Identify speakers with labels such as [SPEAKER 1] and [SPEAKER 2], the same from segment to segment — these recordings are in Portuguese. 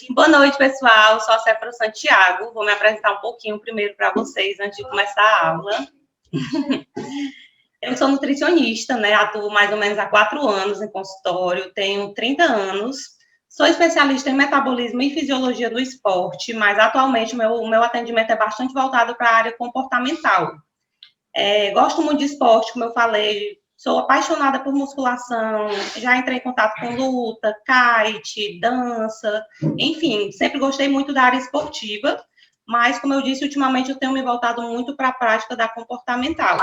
[SPEAKER 1] Boa noite, pessoal. Sou a Céfara Santiago. Vou me apresentar um pouquinho primeiro para vocês, antes de começar a aula. Eu sou nutricionista, né? Atuo mais ou menos há 4 anos em consultório, tenho 30 anos. Sou especialista em metabolismo e fisiologia do esporte, mas atualmente o meu atendimento é bastante voltado para a área comportamental. Gosto muito de esporte, como eu falei, sou apaixonada por musculação, já entrei em contato com luta, kite, dança, enfim, sempre gostei muito da área esportiva, mas, como eu disse, ultimamente eu tenho me voltado muito para a prática da comportamental.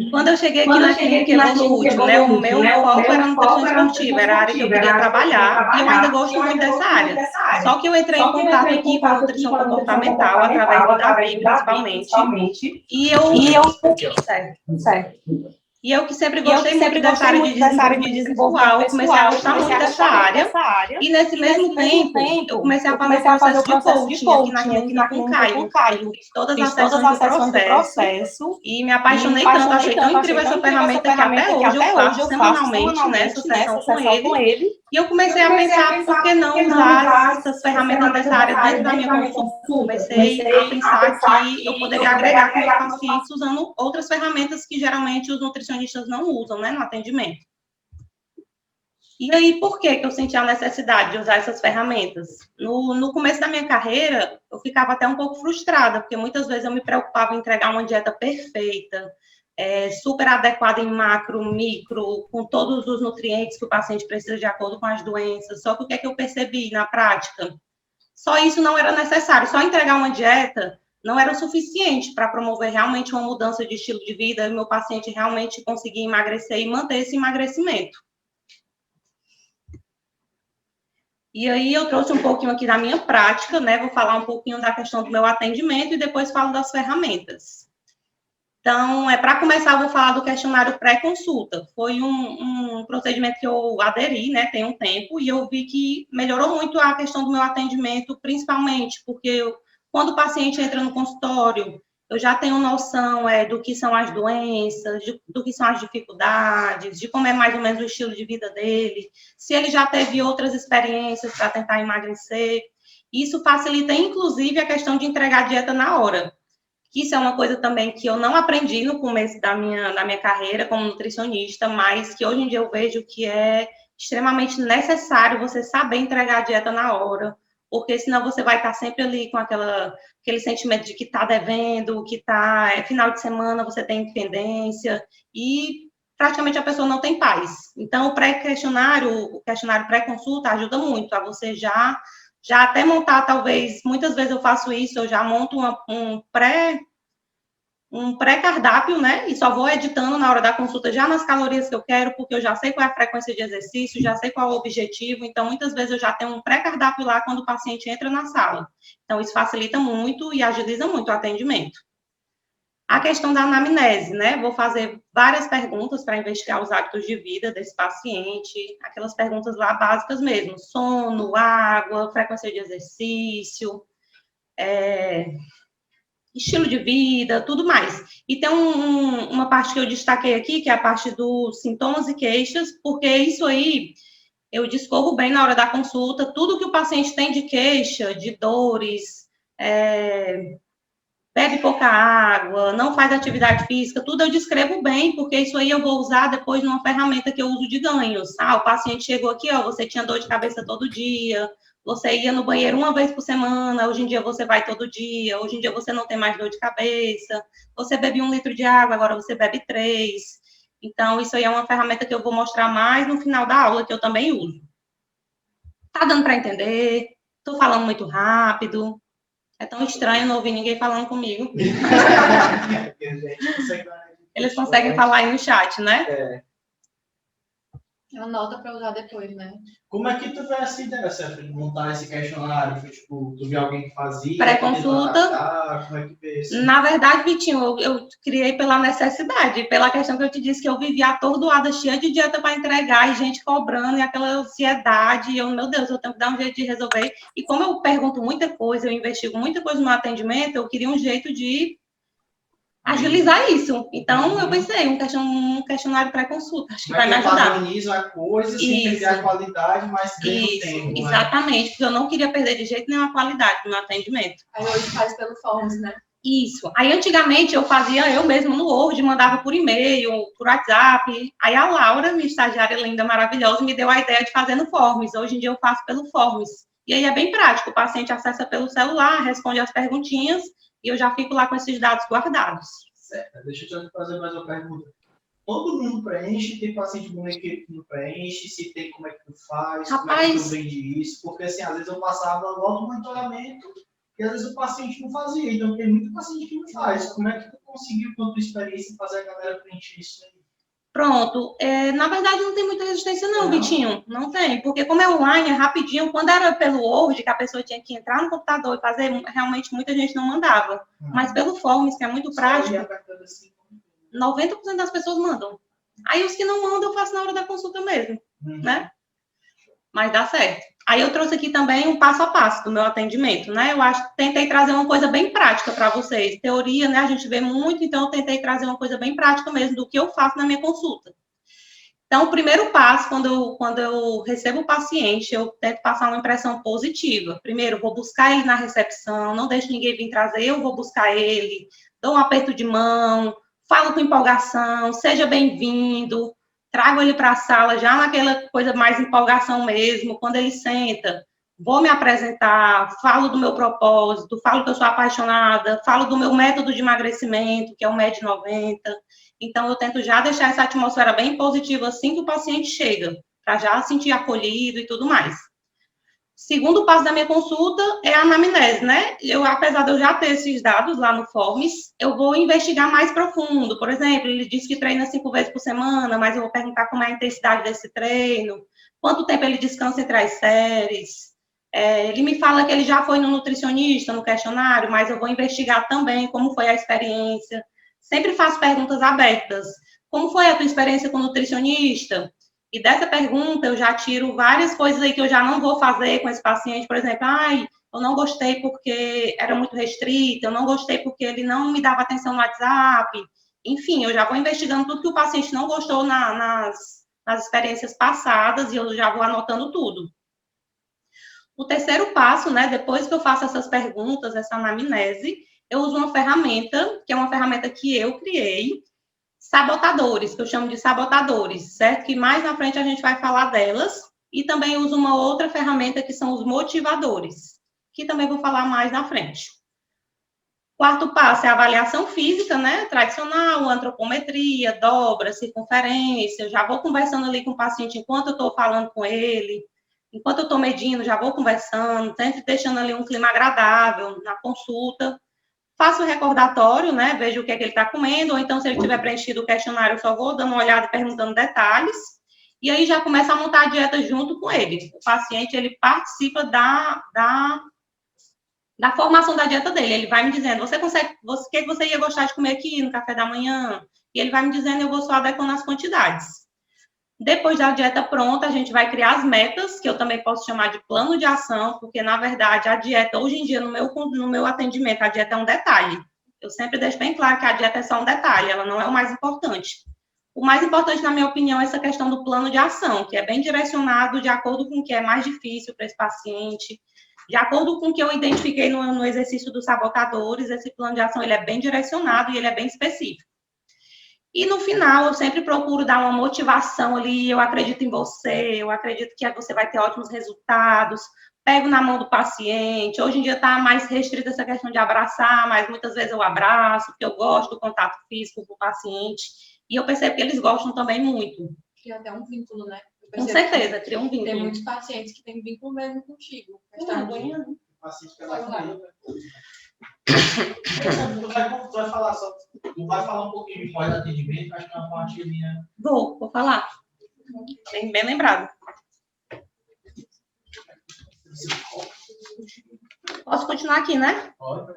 [SPEAKER 1] Quando eu cheguei aqui na clínica Evolute, né, o meu foco era nutrição esportiva, era a área que eu queria trabalhar, e eu ainda gosto muito dessa área. Só que eu entrei em contato aqui com a nutrição comportamental, através do Davi, principalmente, e eu que sempre gostei muito dessa área de desenvolvimento pessoal, comecei a gostar muito dessa área, e nesse mesmo tempo, eu comecei a fazer o processo de coaching aqui na clínica com o Caio. Fiz todas as sessões do processo, e me apaixonei tanto, achei tão incrível essa ferramenta que até hoje eu faço semanalmente, né, essa sessão com ele, e eu comecei a pensar, por que não usar essas ferramentas dessa área dentro da minha consulta? Comecei a pensar que eu poderia agregar com os pacientes usando outras ferramentas que geralmente os nutricionistas não usam, né, no atendimento. E aí, por que eu senti a necessidade de usar essas ferramentas? No começo da minha carreira, eu ficava até um pouco frustrada, porque muitas vezes eu me preocupava em entregar uma dieta perfeita, super adequada em macro, micro, com todos os nutrientes que o paciente precisa de acordo com as doenças. Só que o que é que eu percebi na prática? Só isso não era necessário, só entregar uma dieta não era o suficiente para promover realmente uma mudança de estilo de vida e meu paciente realmente conseguir emagrecer e manter esse emagrecimento. E aí eu trouxe um pouquinho aqui da minha prática, né? Vou falar um pouquinho da questão do meu atendimento e depois falo das ferramentas. Então, para começar, eu vou falar do questionário pré-consulta. Foi um procedimento que eu aderi, né, tem um tempo, e eu vi que melhorou muito a questão do meu atendimento, principalmente porque quando o paciente entra no consultório, eu já tenho noção do que são as doenças, do que são as dificuldades, de como é mais ou menos o estilo de vida dele, se ele já teve outras experiências para tentar emagrecer. Isso facilita, inclusive, a questão de entregar a dieta na hora. Isso é uma coisa também que eu não aprendi no começo da minha carreira como nutricionista, mas que hoje em dia eu vejo que é extremamente necessário você saber entregar a dieta na hora, porque senão você vai estar sempre ali com aquele sentimento de que está devendo, que final de semana você tem pendência, e praticamente a pessoa não tem paz. Então, o questionário pré-consulta ajuda muito a você já até montar, talvez, muitas vezes eu faço isso, eu já monto um pré-cardápio, né? E só vou editando na hora da consulta já nas calorias que eu quero, porque eu já sei qual é a frequência de exercício, já sei qual é o objetivo, então muitas vezes eu já tenho um pré-cardápio lá quando o paciente entra na sala. Então isso facilita muito e agiliza muito o atendimento. A questão da anamnese, né? Vou fazer várias perguntas para investigar os hábitos de vida desse paciente, aquelas perguntas lá básicas mesmo, sono, água, frequência de exercício, estilo de vida, tudo mais. E tem uma parte que eu destaquei aqui, que é a parte dos sintomas e queixas, porque isso aí eu discorro bem na hora da consulta, tudo que o paciente tem de queixa, de dores, bebe pouca água, não faz atividade física, tudo eu descrevo bem, porque isso aí eu vou usar depois numa ferramenta que eu uso de ganhos. O paciente chegou aqui, você tinha dor de cabeça todo dia, você ia no banheiro uma vez por semana, hoje em dia você vai todo dia, hoje em dia você não tem mais dor de cabeça, você bebe 1 litro de água, agora você bebe 3. Então, isso aí é uma ferramenta que eu vou mostrar mais no final da aula, que eu também uso. Tá dando para entender? Estou falando muito rápido? É tão estranho não ouvir ninguém falando comigo. Eles conseguem falar aí no chat, né?
[SPEAKER 2] Anota para usar depois, né?
[SPEAKER 3] Como é que tu vê essa ideia, Céfara, de montar esse questionário? Tipo, tu viu alguém que fazia?
[SPEAKER 1] Pré-consulta.
[SPEAKER 3] Como é que vê isso?
[SPEAKER 1] Na verdade, Vitinho, eu criei pela necessidade, pela questão que eu te disse, que eu vivia atordoada, cheia de dieta para entregar, e gente cobrando, e aquela ansiedade, e eu, meu Deus, eu tenho que dar um jeito de resolver. E como eu pergunto muita coisa, eu investigo muita coisa no atendimento, eu queria um jeito de agilizar isso. Então, eu pensei, um questionário pré-consulta, acho que vai me ajudar.
[SPEAKER 3] Padroniza a coisa, sem perder a qualidade, mas ganha tempo.
[SPEAKER 1] Exatamente, porque eu não queria perder de jeito nenhum a qualidade do meu atendimento.
[SPEAKER 2] Aí hoje faz pelo Forms, né?
[SPEAKER 1] Isso. Aí, antigamente, eu fazia eu mesmo no Word, mandava por e-mail, por WhatsApp. Aí, a Laura, minha estagiária linda, maravilhosa, me deu a ideia de fazer no Forms. Hoje em dia, eu faço pelo Forms. E aí, é bem prático. O paciente acessa pelo celular, responde as perguntinhas, e eu já fico lá com esses dados guardados.
[SPEAKER 3] Certo. Deixa eu te fazer mais uma pergunta. Todo mundo preenche, tem paciente com equipe que não preenche, se tem, como é que tu faz, como é que tu vende isso, porque assim, às vezes eu passava logo no monitoramento e às vezes o paciente não fazia, então tem muito paciente que não faz. Como é que tu conseguiu, com a tua experiência, fazer a galera preencher isso aí?
[SPEAKER 1] Pronto. Na verdade, não tem muita resistência não, Vitinho. Não tem, porque como é online, é rapidinho. Quando era pelo Word, que a pessoa tinha que entrar no computador e fazer, realmente muita gente não mandava. Mas pelo Forms, que é muito prático, 90% das pessoas mandam. Aí os que não mandam, eu faço na hora da consulta mesmo, né? Mas dá certo. Aí eu trouxe aqui também um passo a passo do meu atendimento, né? Tentei trazer uma coisa bem prática para vocês. Teoria, né? A gente vê muito, então eu tentei trazer uma coisa bem prática mesmo do que eu faço na minha consulta. Então, o primeiro passo, quando eu recebo o paciente, eu tento passar uma impressão positiva. Primeiro, vou buscar ele na recepção, não deixo ninguém vir trazer, eu vou buscar ele, dou um aperto de mão, falo com empolgação, seja bem-vindo, trago ele para a sala já naquela coisa mais empolgação mesmo. Quando ele senta, vou me apresentar, falo do meu propósito, falo que eu sou apaixonada, falo do meu método de emagrecimento, que é o MED 90. Então, eu tento já deixar essa atmosfera bem positiva assim que o paciente chega, para já sentir acolhido e tudo mais. Segundo passo da minha consulta é a anamnese, né? Apesar de eu já ter esses dados lá no Forms, eu vou investigar mais profundo. Por exemplo, ele diz que treina 5 vezes por semana, mas eu vou perguntar como é a intensidade desse treino, quanto tempo ele descansa entre as séries. Ele me fala que ele já foi no nutricionista, no questionário, mas eu vou investigar também como foi a experiência. Sempre faço perguntas abertas. Como foi a tua experiência com o nutricionista? E dessa pergunta eu já tiro várias coisas aí que eu já não vou fazer com esse paciente. Por exemplo, eu não gostei porque era muito restrito, eu não gostei porque ele não me dava atenção no WhatsApp. Enfim, eu já vou investigando tudo que o paciente não gostou nas experiências passadas e eu já vou anotando tudo. O terceiro passo, né, depois que eu faço essas perguntas, essa anamnese, eu uso uma ferramenta, que é uma ferramenta que eu criei, sabotadores, que eu chamo de sabotadores, certo? Que mais na frente a gente vai falar delas. E também uso uma outra ferramenta que são os motivadores, que também vou falar mais na frente. Quarto passo é a avaliação física, né? Tradicional, antropometria, dobra, circunferência. Eu já vou conversando ali com o paciente enquanto eu estou falando com ele. Enquanto eu estou medindo, já vou conversando, sempre deixando ali um clima agradável na consulta. Faço o recordatório, né? Vejo o que é que ele está comendo, ou então, se ele tiver preenchido o questionário, eu só vou dando uma olhada e perguntando detalhes. E aí já começa a montar a dieta junto com ele. O paciente, ele participa da formação da dieta dele. Ele vai me dizendo, o que você ia gostar de comer aqui no café da manhã? E ele vai me dizendo, eu vou só adequando as quantidades. Depois da dieta pronta, a gente vai criar as metas, que eu também posso chamar de plano de ação, porque, na verdade, a dieta, hoje em dia, no meu atendimento, a dieta é um detalhe. Eu sempre deixo bem claro que a dieta é só um detalhe, ela não é o mais importante. O mais importante, na minha opinião, é essa questão do plano de ação, que é bem direcionado de acordo com o que é mais difícil para esse paciente, de acordo com o que eu identifiquei no exercício dos sabotadores, esse plano de ação ele é bem direcionado e ele é bem específico. E no final, eu sempre procuro dar uma motivação ali, eu acredito em você, eu acredito que você vai ter ótimos resultados, pego na mão do paciente. Hoje em dia está mais restrita essa questão de abraçar, mas muitas vezes eu abraço, porque eu gosto do contato físico com o paciente, e eu percebo que eles gostam também muito.
[SPEAKER 2] Cria até um vínculo, né?
[SPEAKER 1] Com certeza, cria um vínculo.
[SPEAKER 2] Tem muitos pacientes que têm vínculo mesmo contigo.
[SPEAKER 3] Paciente tu vai falar um pouquinho de pós-atendimento, acho que é uma parte minha.
[SPEAKER 1] Vou falar. Bem lembrado. Posso continuar aqui, né?
[SPEAKER 3] Pode.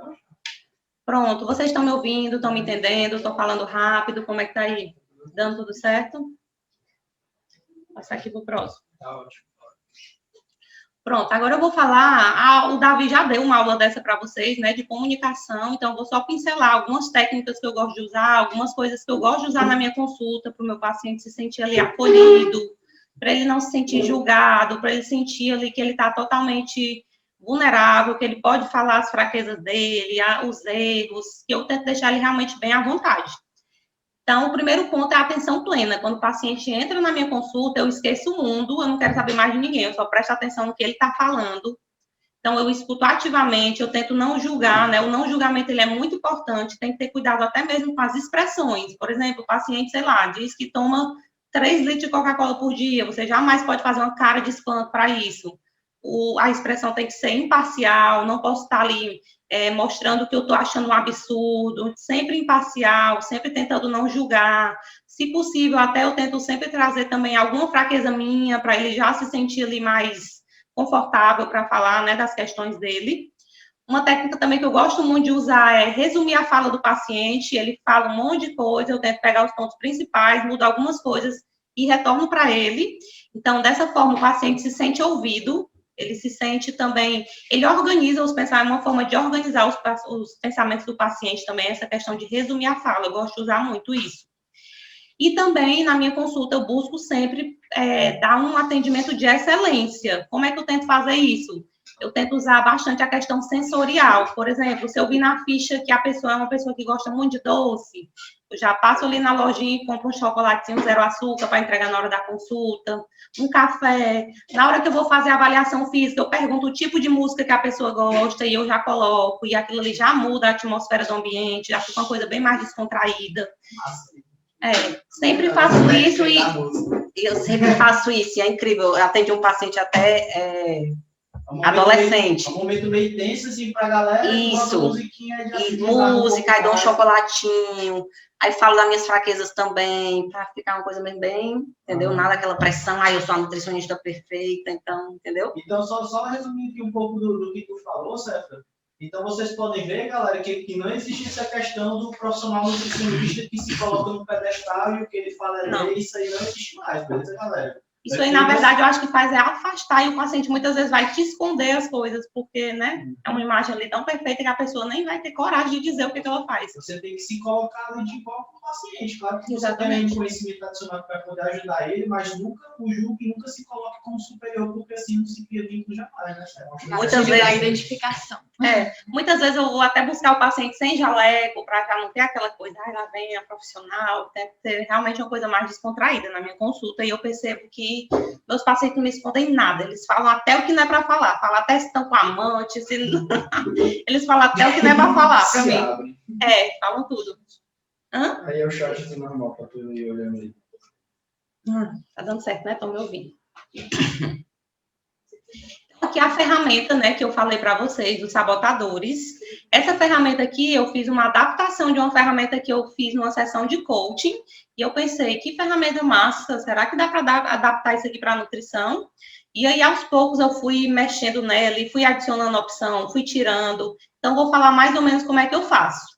[SPEAKER 1] Pronto, vocês estão me ouvindo, estão me entendendo, estou falando rápido, como é que tá aí? Dando tudo certo? Vou passar aqui pro próximo.
[SPEAKER 3] Tá ótimo.
[SPEAKER 1] Pronto, agora eu vou falar, o Davi já deu uma aula dessa para vocês, né, de comunicação, então eu vou só pincelar algumas técnicas que eu gosto de usar, algumas coisas que eu gosto de usar na minha consulta, para o meu paciente se sentir ali acolhido, para ele não se sentir julgado, para ele sentir ali que ele está totalmente vulnerável, que ele pode falar as fraquezas dele, os erros, que eu tento deixar ele realmente bem à vontade. Então, o primeiro ponto é a atenção plena. Quando o paciente entra na minha consulta, eu esqueço o mundo, eu não quero saber mais de ninguém, eu só presto atenção no que ele está falando. Então, eu escuto ativamente, eu tento não julgar, né? O não julgamento, ele é muito importante, tem que ter cuidado até mesmo com as expressões. Por exemplo, o paciente, sei lá, diz que toma 3 litros de Coca-Cola por dia, você jamais pode fazer uma cara de espanto para isso. A expressão tem que ser imparcial, não posso estar ali mostrando que eu estou achando um absurdo, sempre imparcial, sempre tentando não julgar. Se possível, até eu tento sempre trazer também alguma fraqueza minha, para ele já se sentir ali mais confortável para falar, né, das questões dele. Uma técnica também que eu gosto muito de usar é resumir a fala do paciente, ele fala um monte de coisa, eu tento pegar os pontos principais, mudo algumas coisas e retorno para ele. Então, dessa forma, o paciente se sente ouvido, ele se sente também, ele organiza os pensamentos, uma forma de organizar os pensamentos do paciente também, essa questão de resumir a fala, eu gosto de usar muito isso. E também, na minha consulta, eu busco sempre dar um atendimento de excelência. Como é que eu tento fazer isso? Eu tento usar bastante a questão sensorial. Por exemplo, se eu vi na ficha que a pessoa é uma pessoa que gosta muito de doce, eu já passo ali na lojinha e compro um chocolatinho zero açúcar para entregar na hora da consulta, um café. Na hora que eu vou fazer a avaliação física, eu pergunto o tipo de música que a pessoa gosta e eu já coloco, e aquilo ali já muda a atmosfera do ambiente, já fica uma coisa bem mais descontraída. Sempre faço isso e
[SPEAKER 4] eu sempre faço isso, e é incrível. Eu atendi um paciente até adolescente.
[SPEAKER 3] É um momento meio tenso, assim, pra galera.
[SPEAKER 4] Isso.
[SPEAKER 3] Uma musiquinha de
[SPEAKER 4] música, aí dou um chocolatinho, aí falo das minhas fraquezas também, pra ficar uma coisa bem, entendeu? Nada aquela pressão, eu sou a nutricionista perfeita, então, entendeu?
[SPEAKER 3] Então, só resumindo aqui um pouco do que tu falou, certo? Então, vocês podem ver, galera, que não existe essa questão do profissional nutricionista que se coloca no pedestal e o que ele fala isso aí não existe mais, beleza, galera?
[SPEAKER 1] Isso aí, na verdade, eu acho que faz afastar, e o paciente muitas vezes vai te esconder as coisas, porque, né, é uma imagem ali tão perfeita que a pessoa nem vai ter coragem de dizer o que ela faz.
[SPEAKER 3] Você tem que se colocar ali de igual com o paciente, claro que
[SPEAKER 1] Exatamente.
[SPEAKER 3] Você tem um conhecimento adicional que vai poder ajudar ele, mas nunca o julgue, nunca se coloque como superior, porque assim não se cria vínculo jamais, né?
[SPEAKER 2] Muitas vezes a identificação.
[SPEAKER 1] Muitas vezes eu vou até buscar o paciente sem jaleco, para já não ter aquela coisa, lá vem a profissional, tem que ter realmente uma coisa mais descontraída na minha consulta, e eu percebo que meus pacientes não me escondem nada, eles falam até o que não é para falar, falam até se estão com amante, eles falam até o que não é para falar para mim. Falam tudo.
[SPEAKER 3] Aí é o chat assim normal, para tu ir olhando aí.
[SPEAKER 1] Tá dando certo, né? Estão me ouvindo. Aqui a ferramenta, né, que eu falei para vocês, dos sabotadores. Essa ferramenta aqui, eu fiz uma adaptação de uma ferramenta que eu fiz numa sessão de coaching, e eu pensei, que ferramenta massa, será que dá para adaptar isso aqui para a nutrição? E aí, aos poucos, eu fui mexendo nela, e fui adicionando opção, fui tirando. Então, vou falar mais ou menos como é que eu faço.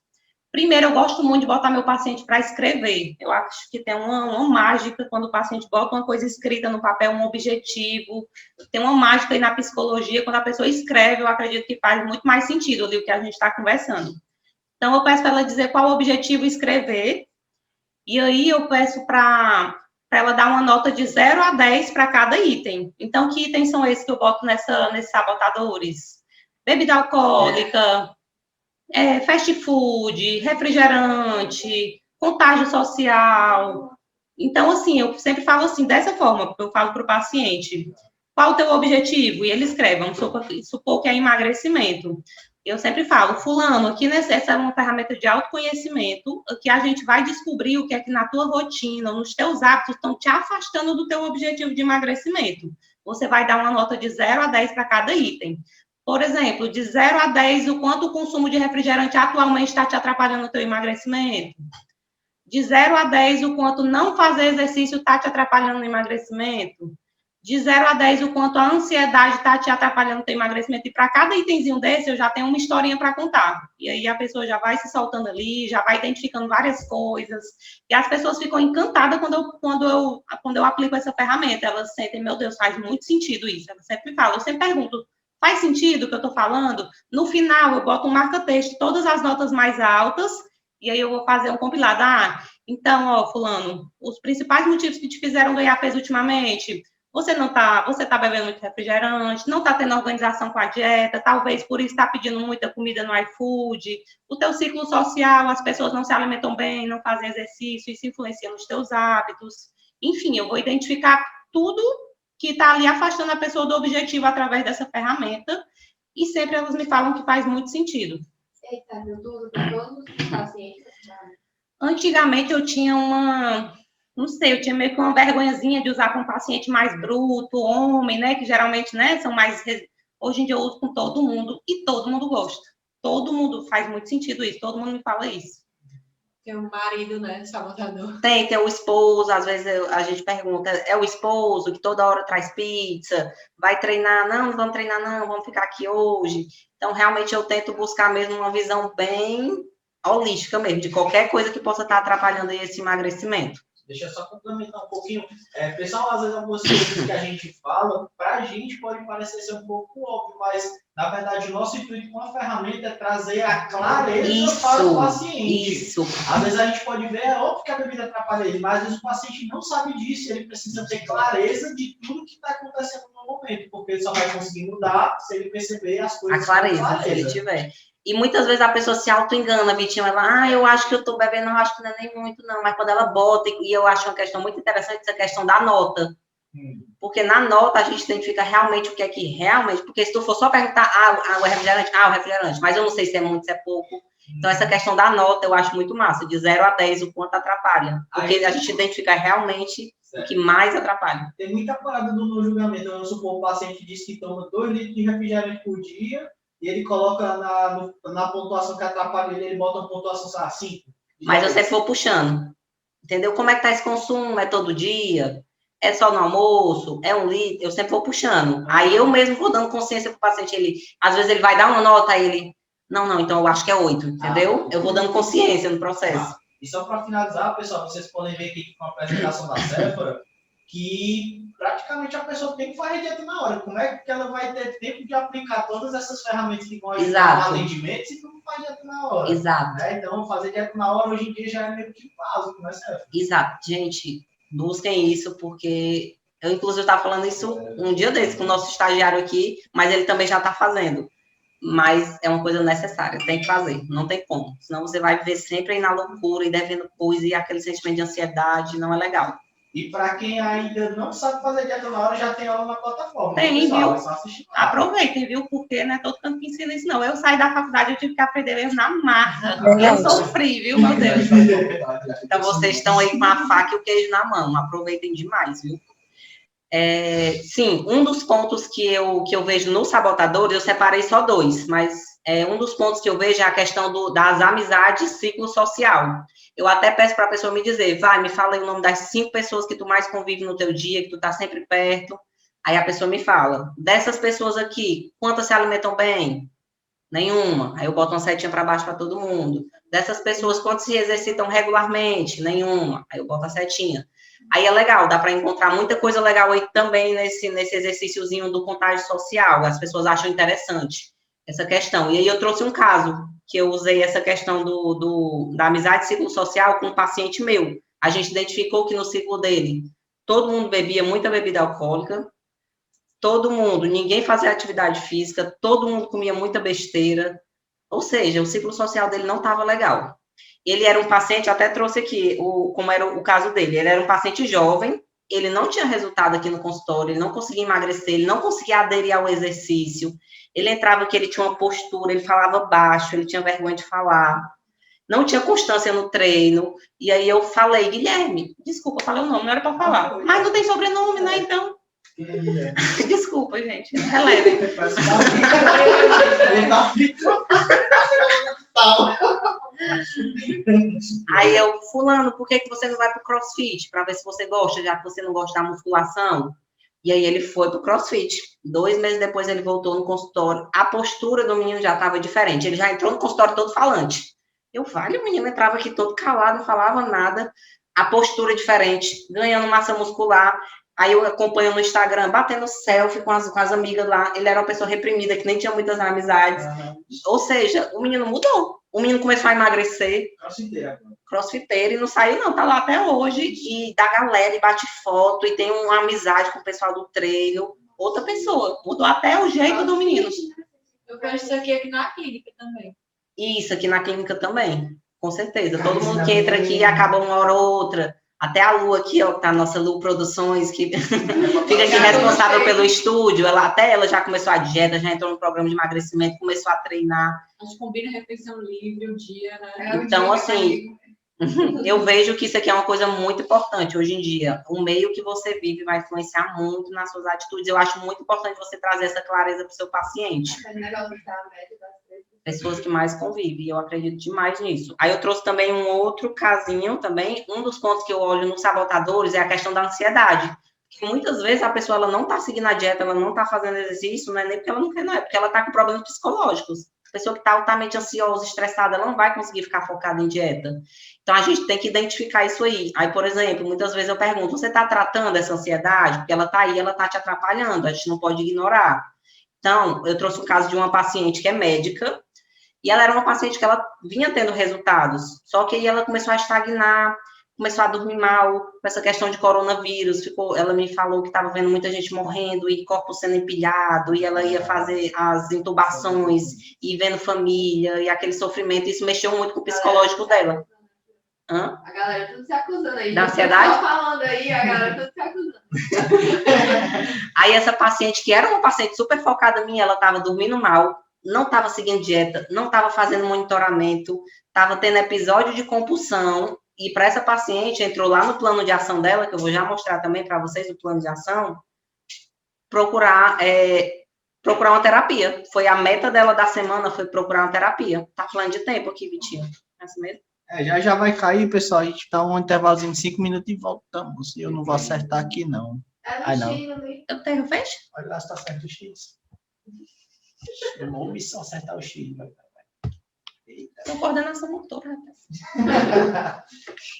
[SPEAKER 1] Primeiro, eu gosto muito de botar meu paciente para escrever. Eu acho que tem uma mágica quando o paciente bota uma coisa escrita no papel, um objetivo. Tem uma mágica aí na psicologia, quando a pessoa escreve, eu acredito que faz muito mais sentido ali o que a gente está conversando. Então, eu peço para ela dizer qual o objetivo escrever. E aí, eu peço para ela dar uma nota de 0 a 10 para cada item. Então, que itens são esses que eu boto nesses sabotadores? Bebida alcoólica, fast food, refrigerante, contágio social. Então, assim, eu sempre falo assim, dessa forma, eu falo para o paciente, qual o teu objetivo? E ele escreve, vamos supor que é emagrecimento. Eu sempre falo, fulano, aqui essa é uma ferramenta de autoconhecimento, que a gente vai descobrir o que é que na tua rotina, nos teus hábitos, estão te afastando do teu objetivo de emagrecimento. Você vai dar uma nota de 0 a 10 para cada item. Por exemplo, de 0 a 10, o quanto o consumo de refrigerante atualmente está te atrapalhando no teu emagrecimento? De 0 a 10, o quanto não fazer exercício está te atrapalhando no emagrecimento? de 0 a 10, o quanto a ansiedade está te atrapalhando no teu emagrecimento. E para cada itemzinho desse, eu já tenho uma historinha para contar. E aí a pessoa já vai se soltando ali, já vai identificando várias coisas. E as pessoas ficam encantadas quando eu aplico essa ferramenta. Elas sentem, meu Deus, faz muito sentido isso. Elas sempre falam, eu sempre pergunto, faz sentido o que eu estou falando? No final, eu boto um marca-texto, todas as notas mais altas, e aí eu vou fazer um compilado. Então, ó, fulano, os principais motivos que te fizeram ganhar peso ultimamente... Você tá bebendo muito refrigerante, não está tendo organização com a dieta, talvez por isso está pedindo muita comida no iFood, o teu ciclo social, as pessoas não se alimentam bem, não fazem exercício, isso influencia nos teus hábitos. Enfim, eu vou identificar tudo que está ali afastando a pessoa do objetivo através dessa ferramenta, e sempre elas me falam que faz muito sentido.
[SPEAKER 2] Eita, meu Deus, para todos os pacientes.
[SPEAKER 1] Antigamente eu tinha não sei, eu tinha meio que uma vergonhazinha de usar com um paciente mais bruto, homem, né, que geralmente, né, são mais... Hoje em dia eu uso com todo mundo e todo mundo gosta. Todo mundo faz muito sentido isso, todo mundo me fala isso.
[SPEAKER 2] Tem um marido, né, sabotador.
[SPEAKER 4] Tem o esposo, às vezes a gente pergunta, é o esposo que toda hora traz pizza, vai treinar? Não vamos treinar não, vamos ficar aqui hoje. Então, realmente, eu tento buscar mesmo uma visão bem holística mesmo, de qualquer coisa que possa estar atrapalhando esse emagrecimento.
[SPEAKER 3] Deixa eu só complementar um pouquinho. Pessoal, às vezes algumas coisas que a gente fala, para a gente pode parecer ser um pouco óbvio, mas, na verdade, o nosso intuito com a ferramenta é trazer a clareza para o paciente.
[SPEAKER 4] Isso.
[SPEAKER 3] Às vezes a gente pode ver, é óbvio que a bebida atrapalha ele, mas às vezes o paciente não sabe disso, ele precisa ter clareza de tudo que está acontecendo no momento, porque ele só vai conseguir mudar se ele perceber as coisas.
[SPEAKER 4] A clareza, se ele tiver. E muitas vezes a pessoa se auto-engana, Vitinho, ela, eu acho que eu tô bebendo, eu acho que não é nem muito, não. Mas quando ela bota, e eu acho uma questão muito interessante, essa questão da nota. Porque na nota a gente identifica realmente o que é que realmente, porque se tu for só perguntar, o refrigerante, mas eu não sei se é muito, se é pouco. Então, essa questão da nota eu acho muito massa, de 0 a 10, o quanto atrapalha. Porque a gente identifica realmente o que mais atrapalha.
[SPEAKER 3] Tem muita parada no julgamento. Vamos supor, o paciente diz que toma 2 litros de refrigerante por dia, e ele coloca na pontuação que atrapalha ele bota uma pontuação, 5.
[SPEAKER 4] Mas eu sempre vou puxando. Entendeu? Como é que tá esse consumo? É todo dia? É só no almoço? É 1 litro? Eu sempre vou puxando. Aí eu mesmo vou dando consciência pro paciente. Às vezes ele vai dar uma nota, aí ele... Não, então eu acho que é 8, entendeu? Eu vou dando consciência no processo.
[SPEAKER 3] E só para finalizar, pessoal, vocês podem ver aqui com a apresentação da Séfora, que praticamente a pessoa tem que fazer dieta na hora. Como é que ela vai ter tempo de aplicar todas essas ferramentas que vão ajudar no atendimento se tu não faz dieta na hora?
[SPEAKER 4] Exato.
[SPEAKER 3] Então, fazer dieta na hora hoje em dia já é meio que básico, né, Séfora?
[SPEAKER 4] Exato. Gente, busquem isso, porque eu, inclusive, estava falando isso um dia desse com o nosso estagiário aqui, mas ele também já está fazendo. Mas é uma coisa necessária, tem que fazer, não tem como. Senão você vai viver sempre aí na loucura e devendo coisa e aquele sentimento de ansiedade, não é legal.
[SPEAKER 3] E para quem ainda não sabe fazer dieta na hora, já tem aula na plataforma.
[SPEAKER 1] Tem,
[SPEAKER 3] pessoal,
[SPEAKER 1] viu?
[SPEAKER 3] é só assistir.
[SPEAKER 1] Aproveitem, viu? Porque não é todo canto que ensina isso, não. Eu saí da faculdade, eu tive que aprender mesmo na marra. Eu sofri, viu, meu Deus?
[SPEAKER 4] Então, vocês estão aí com a faca e o queijo na mão. Aproveitem demais, viu? Sim, um dos pontos que eu vejo nos sabotadores, eu separei só 2, mas um dos pontos que eu vejo é a questão das amizades, ciclo social. Eu até peço para a pessoa me dizer, me fala aí o nome das 5 pessoas que tu mais convive no teu dia, que tu tá sempre perto. Aí a pessoa me fala, dessas pessoas aqui, quantas se alimentam bem? Nenhuma. Aí eu boto uma setinha para baixo para todo mundo. Dessas pessoas, quantas se exercitam regularmente? Nenhuma. Aí eu boto a setinha. Aí é legal, dá para encontrar muita coisa legal aí também nesse exercíciozinho do contágio social. As pessoas acham interessante essa questão. E aí eu trouxe um caso, que eu usei essa questão da amizade e ciclo social com um paciente meu. A gente identificou que no ciclo dele, todo mundo bebia muita bebida alcoólica, ninguém fazia atividade física, todo mundo comia muita besteira, ou seja, o ciclo social dele não estava legal. Ele era um paciente, eu até trouxe aqui como era o caso dele, ele era um paciente jovem, ele não tinha resultado aqui no consultório, ele não conseguia emagrecer, ele não conseguia aderir ao exercício, ele entrava que ele tinha uma postura, ele falava baixo, ele tinha vergonha de falar, não tinha constância no treino, e aí eu falei, Guilherme, desculpa, eu falei o nome, não era para falar, mas não tem sobrenome, né, então... Desculpa, gente, relevem. Aí eu, fulano, por que você não vai pro CrossFit? Para ver se você gosta, já que você não gosta da musculação. E aí ele foi pro CrossFit. 2 meses depois ele voltou no consultório. A postura do menino já estava diferente. Ele já entrou no consultório todo falante. O menino entrava aqui todo calado, não falava nada. A postura diferente, ganhando massa muscular. Aí eu acompanho no Instagram, batendo selfie com as amigas lá. Ele era uma pessoa reprimida, que nem tinha muitas amizades. Ou seja, o menino mudou. O menino começou a emagrecer. Crossfiteiro, e não saiu não, tá lá até hoje. E da galera, e bate foto, e tem uma amizade com o pessoal do treino. Outra pessoa. Mudou até o jeito do menino.
[SPEAKER 2] Eu vejo isso aqui na clínica também.
[SPEAKER 4] Isso, aqui na clínica também. Com certeza. Todo mundo que entra aqui acaba uma hora ou outra. Até a Lu aqui, ó, tá a nossa Lu Produções, que fica aqui responsável pelo estúdio. Até ela já começou a dieta, já entrou no programa de emagrecimento, começou a treinar.
[SPEAKER 2] A gente combina refeição livre, o dia, né?
[SPEAKER 4] Então, assim, eu vejo que isso aqui é uma coisa muito importante hoje em dia. O meio que você vive vai influenciar muito nas suas atitudes. Eu acho muito importante você trazer essa clareza para o seu paciente. Pessoas que mais convivem, eu acredito demais nisso. Aí eu trouxe também um outro casinho também, um dos pontos que eu olho nos sabotadores é a questão da ansiedade. Porque muitas vezes a pessoa ela não está seguindo a dieta, ela não está fazendo exercício, não é nem porque ela não quer, não, é porque ela está com problemas psicológicos. A pessoa que está altamente ansiosa, estressada, ela não vai conseguir ficar focada em dieta. Então a gente tem que identificar isso aí. Aí, por exemplo, muitas vezes eu pergunto, você está tratando essa ansiedade? Porque ela está aí, ela está te atrapalhando, a gente não pode ignorar. Então, eu trouxe o caso de uma paciente que é médica, e ela era uma paciente que ela vinha tendo resultados, só que aí ela começou a estagnar, começou a dormir mal, com essa questão de coronavírus, ela me falou que estava vendo muita gente morrendo e corpo sendo empilhado, e ela ia fazer as intubações, e vendo família, e aquele sofrimento, isso mexeu muito com o psicológico dela.
[SPEAKER 2] Hã? A galera tudo se acusando aí.
[SPEAKER 4] Da ansiedade?
[SPEAKER 2] Tô falando aí, a galera tudo se acusando.
[SPEAKER 4] Aí essa paciente, que era uma paciente super focada minha, ela estava dormindo mal, não estava seguindo dieta, não estava fazendo monitoramento, estava tendo episódio de compulsão, e para essa paciente, entrou lá no plano de ação dela, que eu vou já mostrar também para vocês o plano de ação, procurar uma terapia. Foi a meta dela da semana, foi procurar uma terapia. Tá falando de tempo aqui, Vitinho? É assim mesmo?
[SPEAKER 3] Já vai cair, pessoal. A gente dá um intervalozinho de 5 minutos e voltamos. Eu não vou acertar aqui, não. Não.
[SPEAKER 4] Eu tenho, fez?
[SPEAKER 3] Olha lá se tá certo o X. É uma omissão acertar o X.
[SPEAKER 4] Uma coordenação motora, rapaz.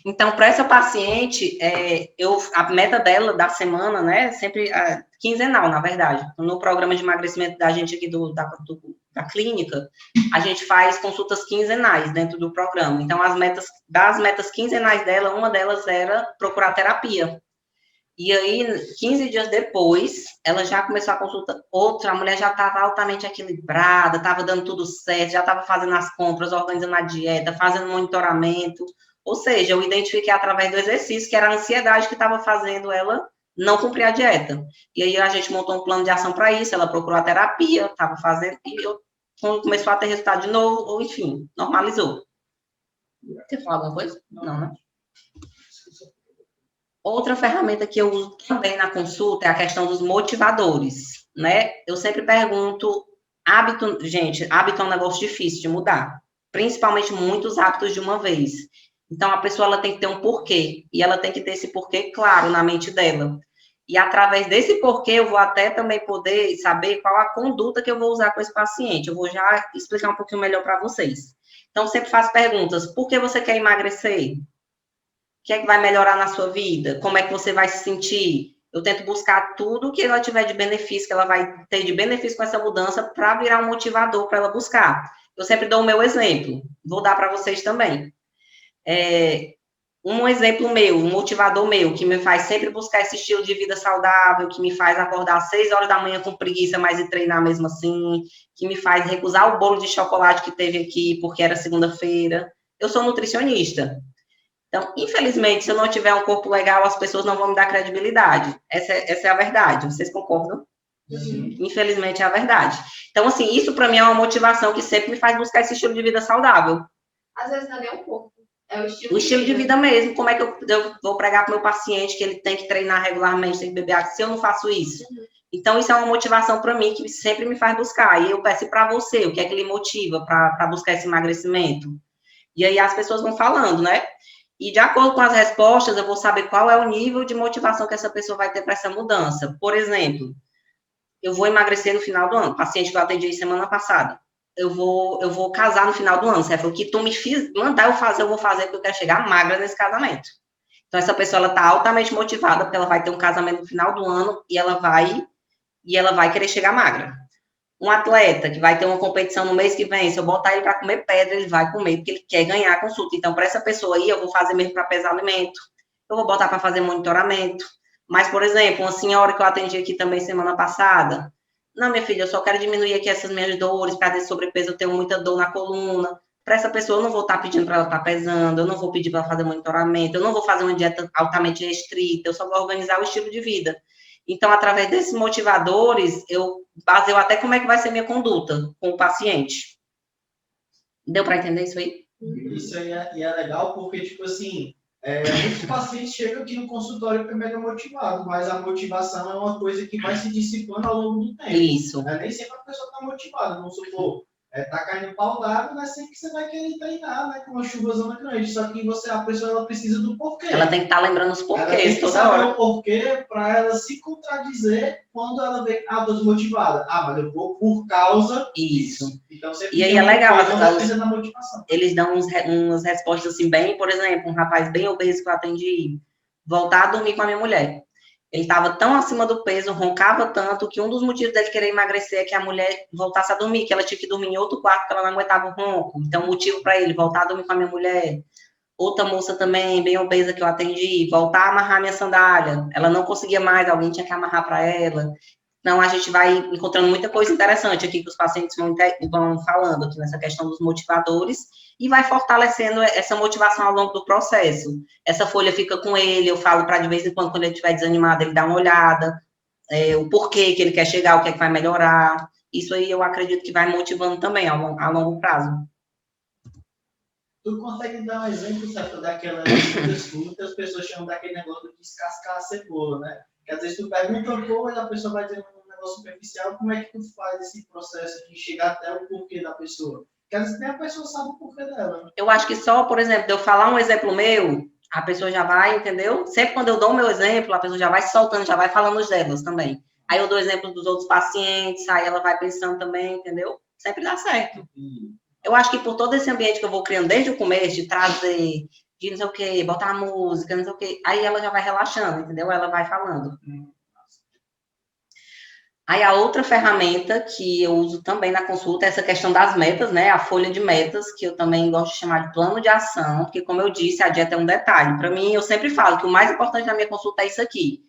[SPEAKER 4] Então, para essa paciente, a meta dela da semana, né, sempre quinzenal, na verdade. No programa de emagrecimento da gente aqui da clínica, a gente faz consultas quinzenais dentro do programa. Então, das metas quinzenais dela, uma delas era procurar terapia. E aí, 15 dias depois, ela já começou a consulta outra, a mulher já estava altamente equilibrada, estava dando tudo certo, já estava fazendo as compras, organizando a dieta, fazendo monitoramento. Ou seja, eu identifiquei através do exercício que era a ansiedade que estava fazendo ela não cumprir a dieta. E aí a gente montou um plano de ação para isso, ela procurou a terapia, estava fazendo, e começou a ter resultado de novo, ou enfim, normalizou. Quer falar alguma coisa? Não, né? Outra ferramenta que eu uso também na consulta é a questão dos motivadores, né? Eu sempre pergunto, hábito é um negócio difícil de mudar, principalmente muitos hábitos de uma vez. Então, a pessoa ela tem que ter um porquê, e ela tem que ter esse porquê claro na mente dela. E através desse porquê, eu vou até também poder saber qual a conduta que eu vou usar com esse paciente. Eu vou já explicar um pouquinho melhor para vocês. Então, sempre faço perguntas, por que você quer emagrecer? O que é que vai melhorar na sua vida? Como é que você vai se sentir? Eu tento buscar tudo que ela tiver de benefício, que ela vai ter de benefício com essa mudança, para virar um motivador para ela buscar. Eu sempre dou o meu exemplo, vou dar para vocês também. Um exemplo meu, um motivador meu, que me faz sempre buscar esse estilo de vida saudável, que me faz acordar às 6 horas da manhã com preguiça, mas ir treinar mesmo assim, que me faz recusar o bolo de chocolate que teve aqui, porque era segunda-feira. Eu sou nutricionista. Então, infelizmente, se eu não tiver um corpo legal, as pessoas não vão me dar credibilidade. Essa é a verdade. Vocês concordam?
[SPEAKER 3] Sim.
[SPEAKER 4] Infelizmente, é a verdade. Então, assim, isso para mim é uma motivação que sempre me faz buscar esse estilo de vida saudável.
[SPEAKER 2] Às vezes não é nem um corpo. É
[SPEAKER 4] o estilo de vida mesmo. Como é que eu vou pregar para o meu paciente que ele tem que treinar regularmente, tem que beber água, se eu não faço isso? Então, isso é uma motivação para mim que sempre me faz buscar. E eu peço para você, o que é que lhe motiva para buscar esse emagrecimento? E aí as pessoas vão falando, né? E de acordo com as respostas, eu vou saber qual é o nível de motivação que essa pessoa vai ter para essa mudança. Por exemplo, eu vou emagrecer no final do ano. Paciente que eu atendi semana passada. Eu vou casar no final do ano. Você falou que tu me mandar eu vou fazer, porque eu quero chegar magra nesse casamento. Então, essa pessoa, ela tá altamente motivada, porque ela vai ter um casamento no final do ano e ela vai querer chegar magra. Um atleta que vai ter uma competição no mês que vem, se eu botar ele para comer pedra, ele vai comer, porque ele quer ganhar a consulta. Então, para essa pessoa aí, eu vou fazer mesmo para pesar alimento, eu vou botar para fazer monitoramento. Mas, por exemplo, uma senhora que eu atendi aqui também semana passada, não, minha filha, eu só quero diminuir aqui essas minhas dores, para ter sobrepeso, eu tenho muita dor na coluna. Para essa pessoa, eu não vou estar pedindo para ela estar pesando, eu não vou pedir para ela fazer monitoramento, eu não vou fazer uma dieta altamente restrita, eu só vou organizar o estilo de vida. Então, através desses motivadores, eu baseio até como é que vai ser minha conduta com o paciente. Deu para entender isso aí?
[SPEAKER 3] Isso aí é legal, porque, tipo assim, muitos pacientes chegam aqui no consultório que é mega motivado, mas a motivação é uma coisa que vai se dissipando ao longo do tempo.
[SPEAKER 4] Isso.
[SPEAKER 3] Nem sempre a pessoa está motivada, vamos supor, tá caindo pau d'água, não é sempre que você vai querer treinar, né, com uma chuvazona grande, só que a pessoa ela precisa do porquê.
[SPEAKER 4] Ela tem que estar lembrando os porquês
[SPEAKER 3] ela tem que
[SPEAKER 4] toda
[SPEAKER 3] saber
[SPEAKER 4] hora.
[SPEAKER 3] o porquê para ela se contradizer quando ela vê, tô desmotivada. Mas eu vou por causa
[SPEAKER 4] disso.
[SPEAKER 3] Então,
[SPEAKER 4] e aí é legal,
[SPEAKER 3] na motivação.
[SPEAKER 4] Eles dão umas respostas assim bem, por exemplo, um rapaz bem obeso que eu atendi, voltar a dormir com a minha mulher. Ele estava tão acima do peso, roncava tanto, que um dos motivos dele querer emagrecer é que a mulher voltasse a dormir, que ela tinha que dormir em outro quarto, porque ela não aguentava o ronco. Então, o motivo para ele voltar a dormir com a minha mulher. Outra moça também, bem obesa, que eu atendi, voltar a amarrar minha sandália. Ela não conseguia mais, alguém tinha que amarrar para ela. Então, a gente vai encontrando muita coisa interessante aqui que os pacientes vão falando aqui nessa questão dos motivadores e vai fortalecendo essa motivação ao longo do processo. Essa folha fica com ele, eu falo para de vez em quando ele estiver desanimado, ele dá uma olhada, o porquê que ele quer chegar, o que é que vai melhorar. Isso aí eu acredito que vai motivando também a longo prazo.
[SPEAKER 3] Tu consegue dar um exemplo, certo, daquelas muitas pessoas chamam daquele negócio de descascar a cebola, né? Que às vezes tu pergunta uma coisa, a pessoa vai dizer um negócio superficial, como é que tu faz esse processo de chegar até o porquê da pessoa? Porque às vezes nem a pessoa sabe o porquê dela.
[SPEAKER 4] Eu acho que só, por exemplo, de eu falar um exemplo meu, a pessoa já vai, entendeu? Sempre quando eu dou o meu exemplo, a pessoa já vai soltando, já vai falando os delas também. Aí eu dou exemplo dos outros pacientes, aí ela vai pensando também, entendeu? Sempre dá certo. Eu acho que por todo esse ambiente que eu vou criando desde o começo, de trazer, de não sei o quê, botar música, não sei o quê, aí ela já vai relaxando, entendeu? Ela vai falando. Aí a outra ferramenta que eu uso também na consulta é essa questão das metas, né? A folha de metas, que eu também gosto de chamar de plano de ação, porque, como eu disse, a dieta é um detalhe. Para mim, eu sempre falo que o mais importante na minha consulta é isso aqui.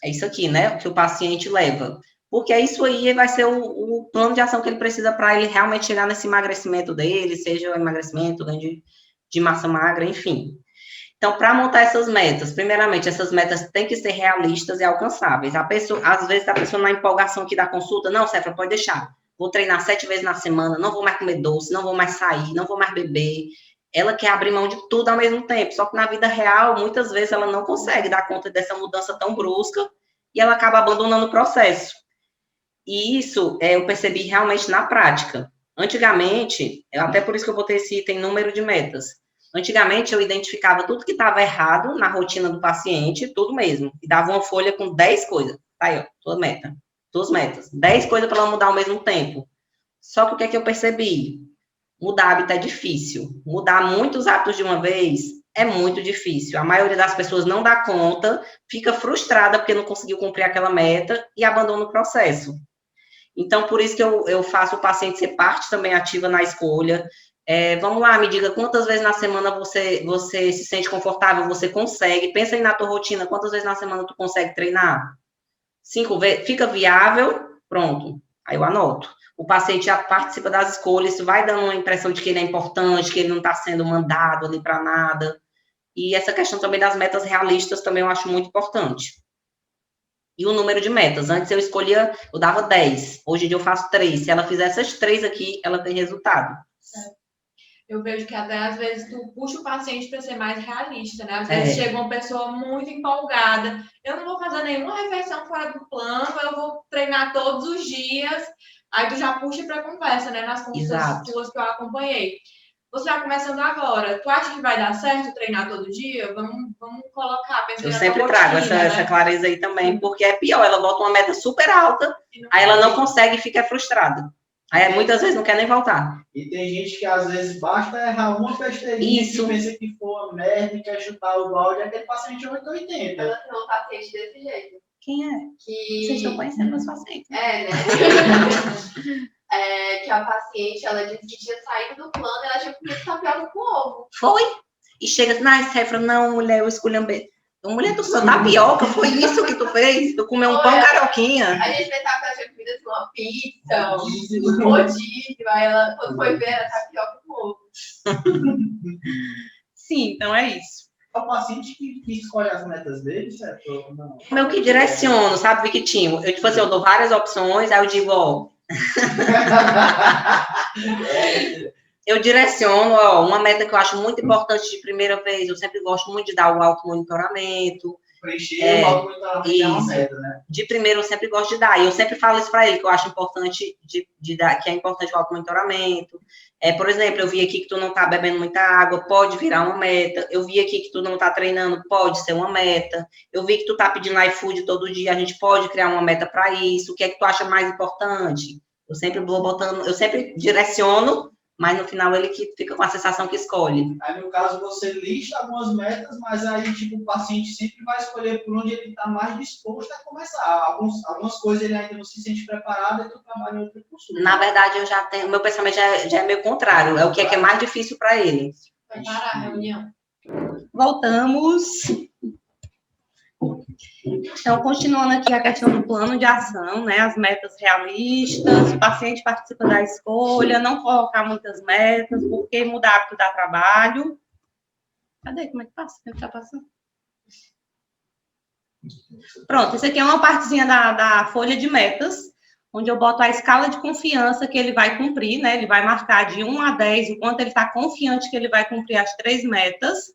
[SPEAKER 4] É isso aqui, né? O que o paciente leva. Porque isso aí vai ser o plano de ação que ele precisa para ele realmente chegar nesse emagrecimento dele, seja o emagrecimento, ganho de massa magra, enfim. Então, para montar essas metas, primeiramente, essas metas têm que ser realistas e alcançáveis. Às vezes, a pessoa na empolgação aqui da consulta, não, Cefra, pode deixar. Vou treinar 7 vezes na semana, não vou mais comer doce, não vou mais sair, não vou mais beber. Ela quer abrir mão de tudo ao mesmo tempo. Só que na vida real, muitas vezes, ela não consegue dar conta dessa mudança tão brusca e ela acaba abandonando o processo. E isso eu percebi realmente na prática. Antigamente, até por isso que eu botei esse item número de metas. Antigamente, eu identificava tudo que estava errado na rotina do paciente, tudo mesmo, e dava uma folha com 10 coisas. Tá aí, ó, tuas metas. 10 coisas para ela mudar ao mesmo tempo. Só que o que é que eu percebi? Mudar hábito é difícil. Mudar muitos hábitos de uma vez é muito difícil. A maioria das pessoas não dá conta, fica frustrada porque não conseguiu cumprir aquela meta e abandona o processo. Então, por isso que eu faço o paciente ser parte também ativa na escolha. Vamos lá, me diga quantas vezes na semana você se sente confortável, você consegue. Pensa aí na tua rotina, quantas vezes na semana tu consegue treinar? 5 vezes, fica viável, pronto. Aí eu anoto. O paciente já participa das escolhas, isso vai dando uma impressão de que ele é importante, que ele não está sendo mandado ali para nada. E essa questão também das metas realistas também eu acho muito importante. E o número de metas. Antes eu dava 10. Hoje em dia eu faço 3. Se ela fizer essas 3 aqui, ela tem resultado.
[SPEAKER 2] Certo. Eu vejo que até às vezes tu puxa o paciente para ser mais realista, né? Às vezes chega uma pessoa muito empolgada. Eu não vou fazer nenhuma refeição fora do plano, eu vou treinar todos os dias. Aí tu já puxa para conversa, né? Nas consultas tuas que eu acompanhei. você está começando agora, tu acha que vai dar certo treinar todo dia? Vamos colocar, pensar
[SPEAKER 4] Eu
[SPEAKER 2] na
[SPEAKER 4] sempre
[SPEAKER 2] tua
[SPEAKER 4] trago
[SPEAKER 2] rotina,
[SPEAKER 4] essa
[SPEAKER 2] né?
[SPEAKER 4] clareza aí também, porque é pior, ela bota uma meta super alta, aí ela não consegue e fica frustrada. Aí muitas vezes não quer nem voltar.
[SPEAKER 3] E tem gente que às vezes basta errar uma besteirinha
[SPEAKER 4] Isso.
[SPEAKER 3] que pensa que for uma merda e quer chutar o balde, aquele paciente 880.
[SPEAKER 5] Ela tem um paciente desse jeito.
[SPEAKER 1] Quem é?
[SPEAKER 5] Que...
[SPEAKER 1] Vocês estão conhecendo meus pacientes.
[SPEAKER 5] É, né? Que a paciente, ela disse que tinha saído do plano e ela tinha comido tapioca com ovo.
[SPEAKER 4] Foi? E chega assim, sai fala, não, mulher, eu esculhambei. Mulher, tu comeu tapioca, foi isso que tu fez? Tu comeu um pão carioquinha?
[SPEAKER 5] A gente pensava que ela tinha comido assim, uma pizza, um rodízio, aí ela, quando foi ver, era tapioca com ovo.
[SPEAKER 1] Sim, então é isso.
[SPEAKER 3] É o paciente que escolhe as metas dele, certo? Não.
[SPEAKER 4] Eu que direciono, sabe, Victinho? Eu, tipo assim, eu dou várias opções, aí eu digo, ó... Eu direciono, ó, uma meta que eu acho muito importante de primeira vez, eu sempre gosto muito de dar o automonitoramento.
[SPEAKER 3] Preencher o automonitoramento é uma meta, né?
[SPEAKER 4] De primeiro eu sempre gosto de dar, e eu sempre falo isso para ele, que eu acho importante de dar, que é importante o automonitoramento. Por exemplo, eu vi aqui que tu não tá bebendo muita água, pode virar uma meta. Eu vi aqui que tu não tá treinando, pode ser uma meta. Eu vi que tu tá pedindo iFood todo dia, a gente pode criar uma meta para isso. O que é que tu acha mais importante? Eu sempre vou botando, eu sempre direciono, mas no final ele que fica com a sensação que escolhe.
[SPEAKER 3] Aí, no caso, você lista algumas metas, mas aí, tipo, o paciente sempre vai escolher por onde ele está mais disposto a começar. Algumas coisas ele ainda não se sente preparado, e tu trabalha em outra postura.
[SPEAKER 4] Na verdade, eu já tenho, meu pensamento já é meio contrário, é o que é mais difícil para ele.
[SPEAKER 2] Vai parar a reunião.
[SPEAKER 1] Voltamos. Então, continuando aqui a questão do plano de ação, né? As metas realistas, o paciente participa da escolha, não colocar muitas metas, porque mudar hábito dá trabalho. Cadê? Como é que passa? Como é que tá passando? Pronto, isso aqui é uma partezinha da folha de metas, onde eu boto a escala de confiança que ele vai cumprir, né? Ele vai marcar de 1 a 10 o quanto ele está confiante que ele vai cumprir as 3 metas.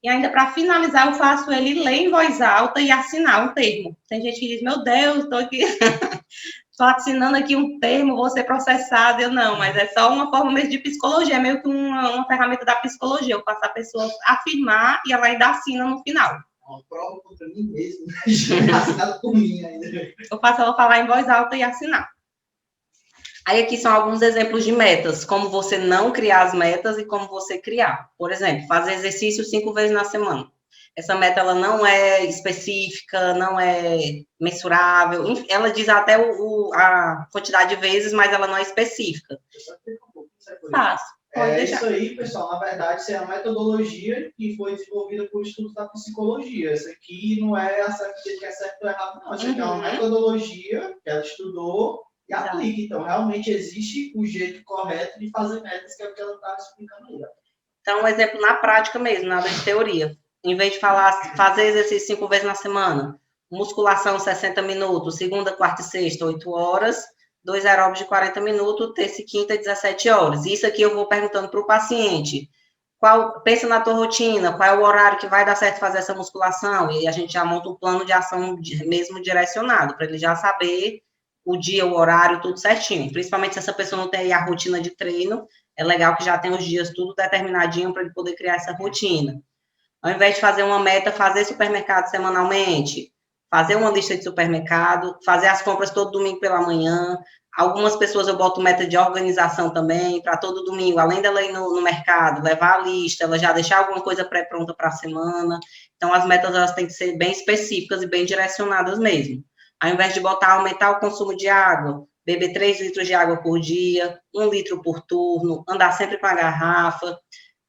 [SPEAKER 1] E ainda para finalizar, eu faço ele ler em voz alta e assinar um termo. Tem gente que diz, meu Deus, estou aqui, estou assinando aqui um termo, vou ser processada. Eu não, mas é só uma forma mesmo de psicologia, é meio que uma ferramenta da psicologia. Eu faço a pessoa afirmar e ela ainda assina no final.
[SPEAKER 3] Uma prova contra mim mesmo, né? Assinado por mim ainda.
[SPEAKER 1] Eu faço ela falar em voz alta e assinar.
[SPEAKER 4] Aí aqui são alguns exemplos de metas, como você não criar as metas e como você criar. Por exemplo, fazer exercício 5 vezes na semana. Essa meta, ela não é específica, não é mensurável, ela diz até a quantidade de vezes, mas ela não é específica.
[SPEAKER 1] Faço.
[SPEAKER 3] Isso aí, pessoal, na verdade, isso é uma metodologia que foi desenvolvida por estudos da psicologia. Isso aqui não é que é certo ou errado, não. Isso aqui é uma metodologia que ela estudou e aplica. Então, realmente existe o jeito correto de fazer metas, que é o que ela está explicando aí.
[SPEAKER 4] Então, um exemplo na prática mesmo, nada de teoria. Em vez de fazer exercício 5 vezes na semana, musculação 60 minutos, segunda, quarta e sexta, 8 horas, 2 aeróbicos de 40 minutos, terça e quinta, 17 horas. Isso aqui eu vou perguntando para o paciente. Pensa na tua rotina, qual é o horário que vai dar certo fazer essa musculação? E a gente já monta um plano de ação mesmo direcionado, para ele já saber o dia, o horário, tudo certinho. Principalmente se essa pessoa não tem a rotina de treino, é legal que já tem os dias tudo determinadinho para ele poder criar essa rotina. Ao invés de fazer uma meta, fazer supermercado semanalmente, fazer uma lista de supermercado, fazer as compras todo domingo pela manhã. Algumas pessoas eu boto meta de organização também, para todo domingo, além dela ir no mercado, levar a lista, ela já deixar alguma coisa pré-pronta para a semana. Então, as metas, elas têm que ser bem específicas e bem direcionadas mesmo. Ao invés de aumentar o consumo de água, beber 3 litros de água por dia, 1 litro por turno, andar sempre com a garrafa.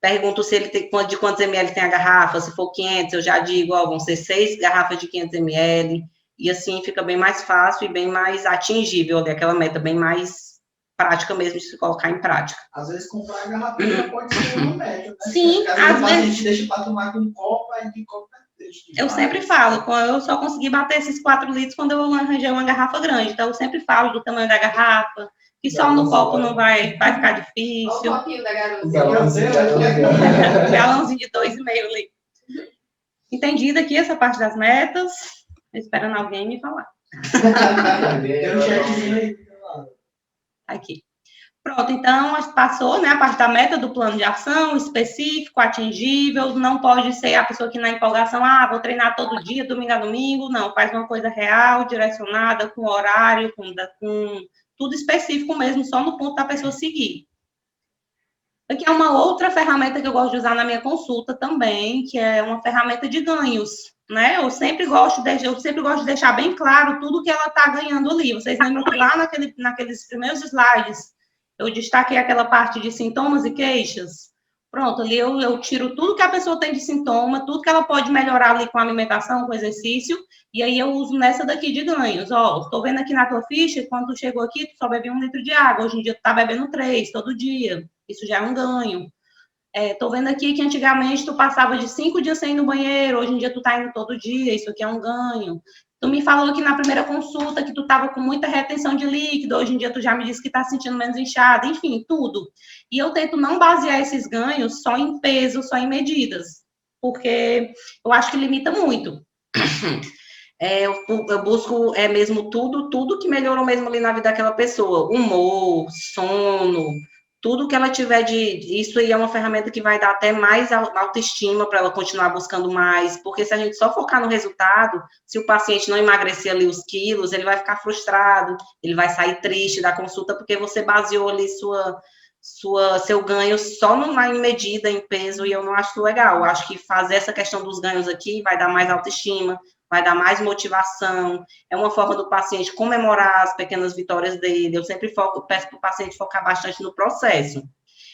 [SPEAKER 4] Pergunto se ele tem de quantos ml tem a garrafa, se for 500, eu já digo, vão ser 6 garrafas de 500 ml, e assim fica bem mais fácil e bem mais atingível, aquela meta bem mais prática mesmo de se colocar em prática.
[SPEAKER 3] Às vezes comprar a garrafinha pode ser uma meta, né?
[SPEAKER 1] Sim,
[SPEAKER 3] às vezes a gente deixa para tomar com copo, aí de copo
[SPEAKER 1] eu sempre falo, eu só consegui bater esses 4 litros quando eu arranjei uma garrafa grande, então eu sempre falo do tamanho da garrafa, que só no copo não vai ficar difícil.
[SPEAKER 5] Olha o copinho da garota.
[SPEAKER 1] Galãozinho de 2,5 litros. Entendida aqui essa parte das metas? Esperando alguém me falar. Aqui. Pronto, então passou, né, a parte da meta do plano de ação, específico, atingível, não pode ser a pessoa que na empolgação, vou treinar todo dia, domingo a domingo, não, faz uma coisa real, direcionada, com horário, com tudo específico mesmo, só no ponto da pessoa seguir. Aqui é uma outra ferramenta que eu gosto de usar na minha consulta também, que é uma ferramenta de ganhos, né? Eu sempre gosto de deixar bem claro tudo que ela está ganhando ali. Vocês lembram que lá naqueles primeiros slides eu destaquei aquela parte de sintomas e queixas? Pronto, ali eu tiro tudo que a pessoa tem de sintoma, tudo que ela pode melhorar ali com a alimentação, com o exercício, e aí eu uso nessa daqui de ganhos. Ó, estou vendo aqui na tua ficha, quando tu chegou aqui, tu só bebia 1 litro de água, hoje em dia tu tá bebendo 3 todo dia. Isso já é um ganho. Estou vendo aqui que antigamente tu passava de 5 dias sem ir no banheiro, hoje em dia tu tá indo todo dia, isso aqui é um ganho. Tu me falou que na primeira consulta que tu estava com muita retenção de líquido, hoje em dia tu já me disse que está sentindo menos inchada, enfim, tudo. E eu tento não basear esses ganhos só em peso, só em medidas, porque eu acho que limita muito. Eu busco mesmo tudo que melhorou mesmo ali na vida daquela pessoa, humor, sono, tudo que ela tiver isso aí é uma ferramenta que vai dar até mais autoestima para ela continuar buscando mais, porque se a gente só focar no resultado, se o paciente não emagrecer ali os quilos, ele vai ficar frustrado, ele vai sair triste da consulta, porque você baseou ali seu ganho só em medida, em peso, e eu não acho legal. Eu acho que fazer essa questão dos ganhos aqui vai dar mais autoestima, vai dar mais motivação, é uma forma do paciente comemorar as pequenas vitórias dele. Eu sempre peço para o paciente focar bastante no processo.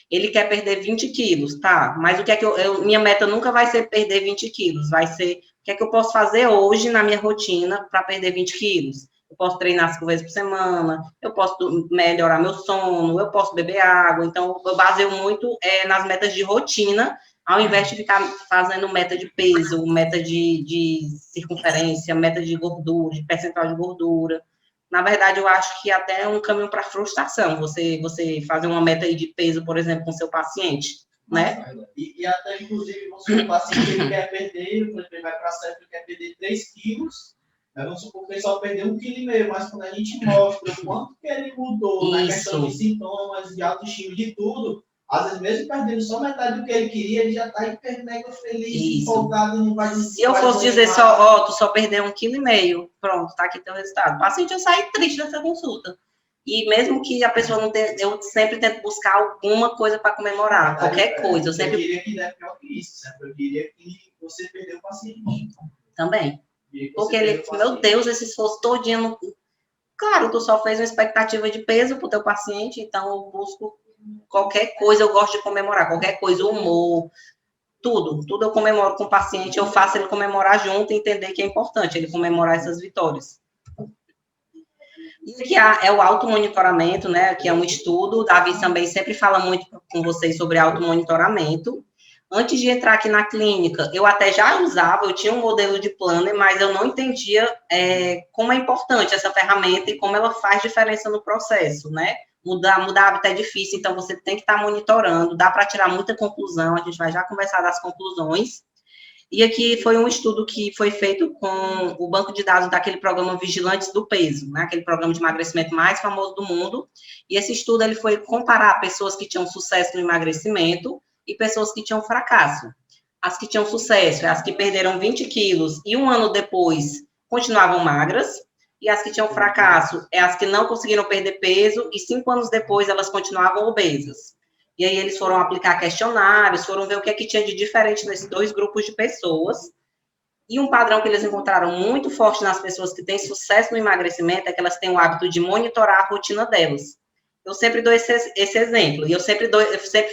[SPEAKER 1] Ele quer perder 20 quilos, tá? Mas o que é que minha meta nunca vai ser perder 20 quilos, vai ser o que é que eu posso fazer hoje na minha rotina para perder 20 quilos. Eu posso treinar 5 vezes por semana, eu posso melhorar meu sono, eu posso beber água. Então, eu baseio muito nas metas de rotina, ao invés de ficar fazendo meta de peso, meta de circunferência, meta de gordura, de percentual de gordura. Na verdade, eu acho que até é um caminho para frustração, você fazer uma meta aí de peso, por exemplo, com seu paciente, né?
[SPEAKER 3] E até, inclusive, o paciente ele quer perder, por exemplo, ele vai para a CEP, ele quer perder 3 quilos, vamos supor que ele só perdeu 1,5 kg, mas quando a gente mostra o quanto que ele mudou na questão de sintomas, de autoestima, de tudo, às vezes, mesmo perdendo só metade do que ele queria, ele já está hiper mega feliz, empolgado, não vai...
[SPEAKER 4] Se eu fosse dizer só, tu só perdeu 1,5 kg, pronto, tá aqui teu resultado. O paciente ia sair triste dessa consulta. E mesmo que a pessoa não tenha, eu sempre tento buscar alguma coisa para comemorar, qualquer coisa. Eu
[SPEAKER 3] diria que é pior que isso, sempre. Eu diria que você perdeu o paciente.
[SPEAKER 4] Também. Porque ele, meu Deus, esse esforço todinho... Claro, tu só fez uma expectativa de peso pro teu paciente, então eu busco qualquer coisa, eu gosto de comemorar, qualquer coisa, humor, tudo eu comemoro com o paciente, eu faço ele comemorar junto e entender que é importante ele comemorar essas vitórias. E aqui é o automonitoramento, né, que é um estudo, o Davi também sempre fala muito com vocês sobre automonitoramento. Antes de entrar aqui na clínica, eu até já usava, eu tinha um modelo de planner, mas eu não entendia como é importante essa ferramenta e como ela faz diferença no processo, né? Mudar hábito é difícil, então você tem que estar monitorando, dá para tirar muita conclusão, a gente vai já conversar das conclusões. E aqui foi um estudo que foi feito com o banco de dados daquele programa Vigilantes do Peso, né? Aquele programa de emagrecimento mais famoso do mundo. E esse estudo ele foi comparar pessoas que tinham sucesso no emagrecimento e pessoas que tinham fracasso. As que tinham sucesso, as que perderam 20 quilos e um ano depois continuavam magras, e as que tinham fracasso, as que não conseguiram perder peso, e 5 anos depois elas continuavam obesas. E aí eles foram aplicar questionários, foram ver o que é que tinha de diferente nesses 2 grupos de pessoas, e um padrão que eles encontraram muito forte nas pessoas que têm sucesso no emagrecimento é que elas têm o hábito de monitorar a rotina delas. Eu sempre dou esse exemplo, e eu sempre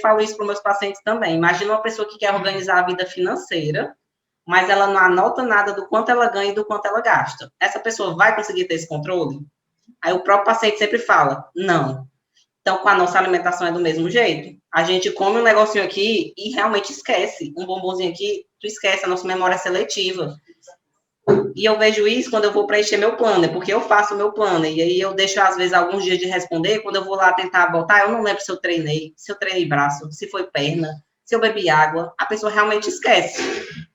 [SPEAKER 4] falo isso para os meus pacientes também. Imagina uma pessoa que quer organizar a vida financeira, mas ela não anota nada do quanto ela ganha e do quanto ela gasta. Essa pessoa vai conseguir ter esse controle? Aí o próprio paciente sempre fala, não. Então, com a nossa alimentação é do mesmo jeito. A gente come um negocinho aqui e realmente esquece. Um bombonzinho aqui, tu esquece, a nossa memória é seletiva. E eu vejo isso quando eu vou preencher meu planner, porque eu faço meu planner, e aí eu deixo, às vezes, alguns dias de responder, quando eu vou lá tentar botar, eu não lembro se eu treinei braço, se foi perna, se eu bebi água, a pessoa realmente esquece.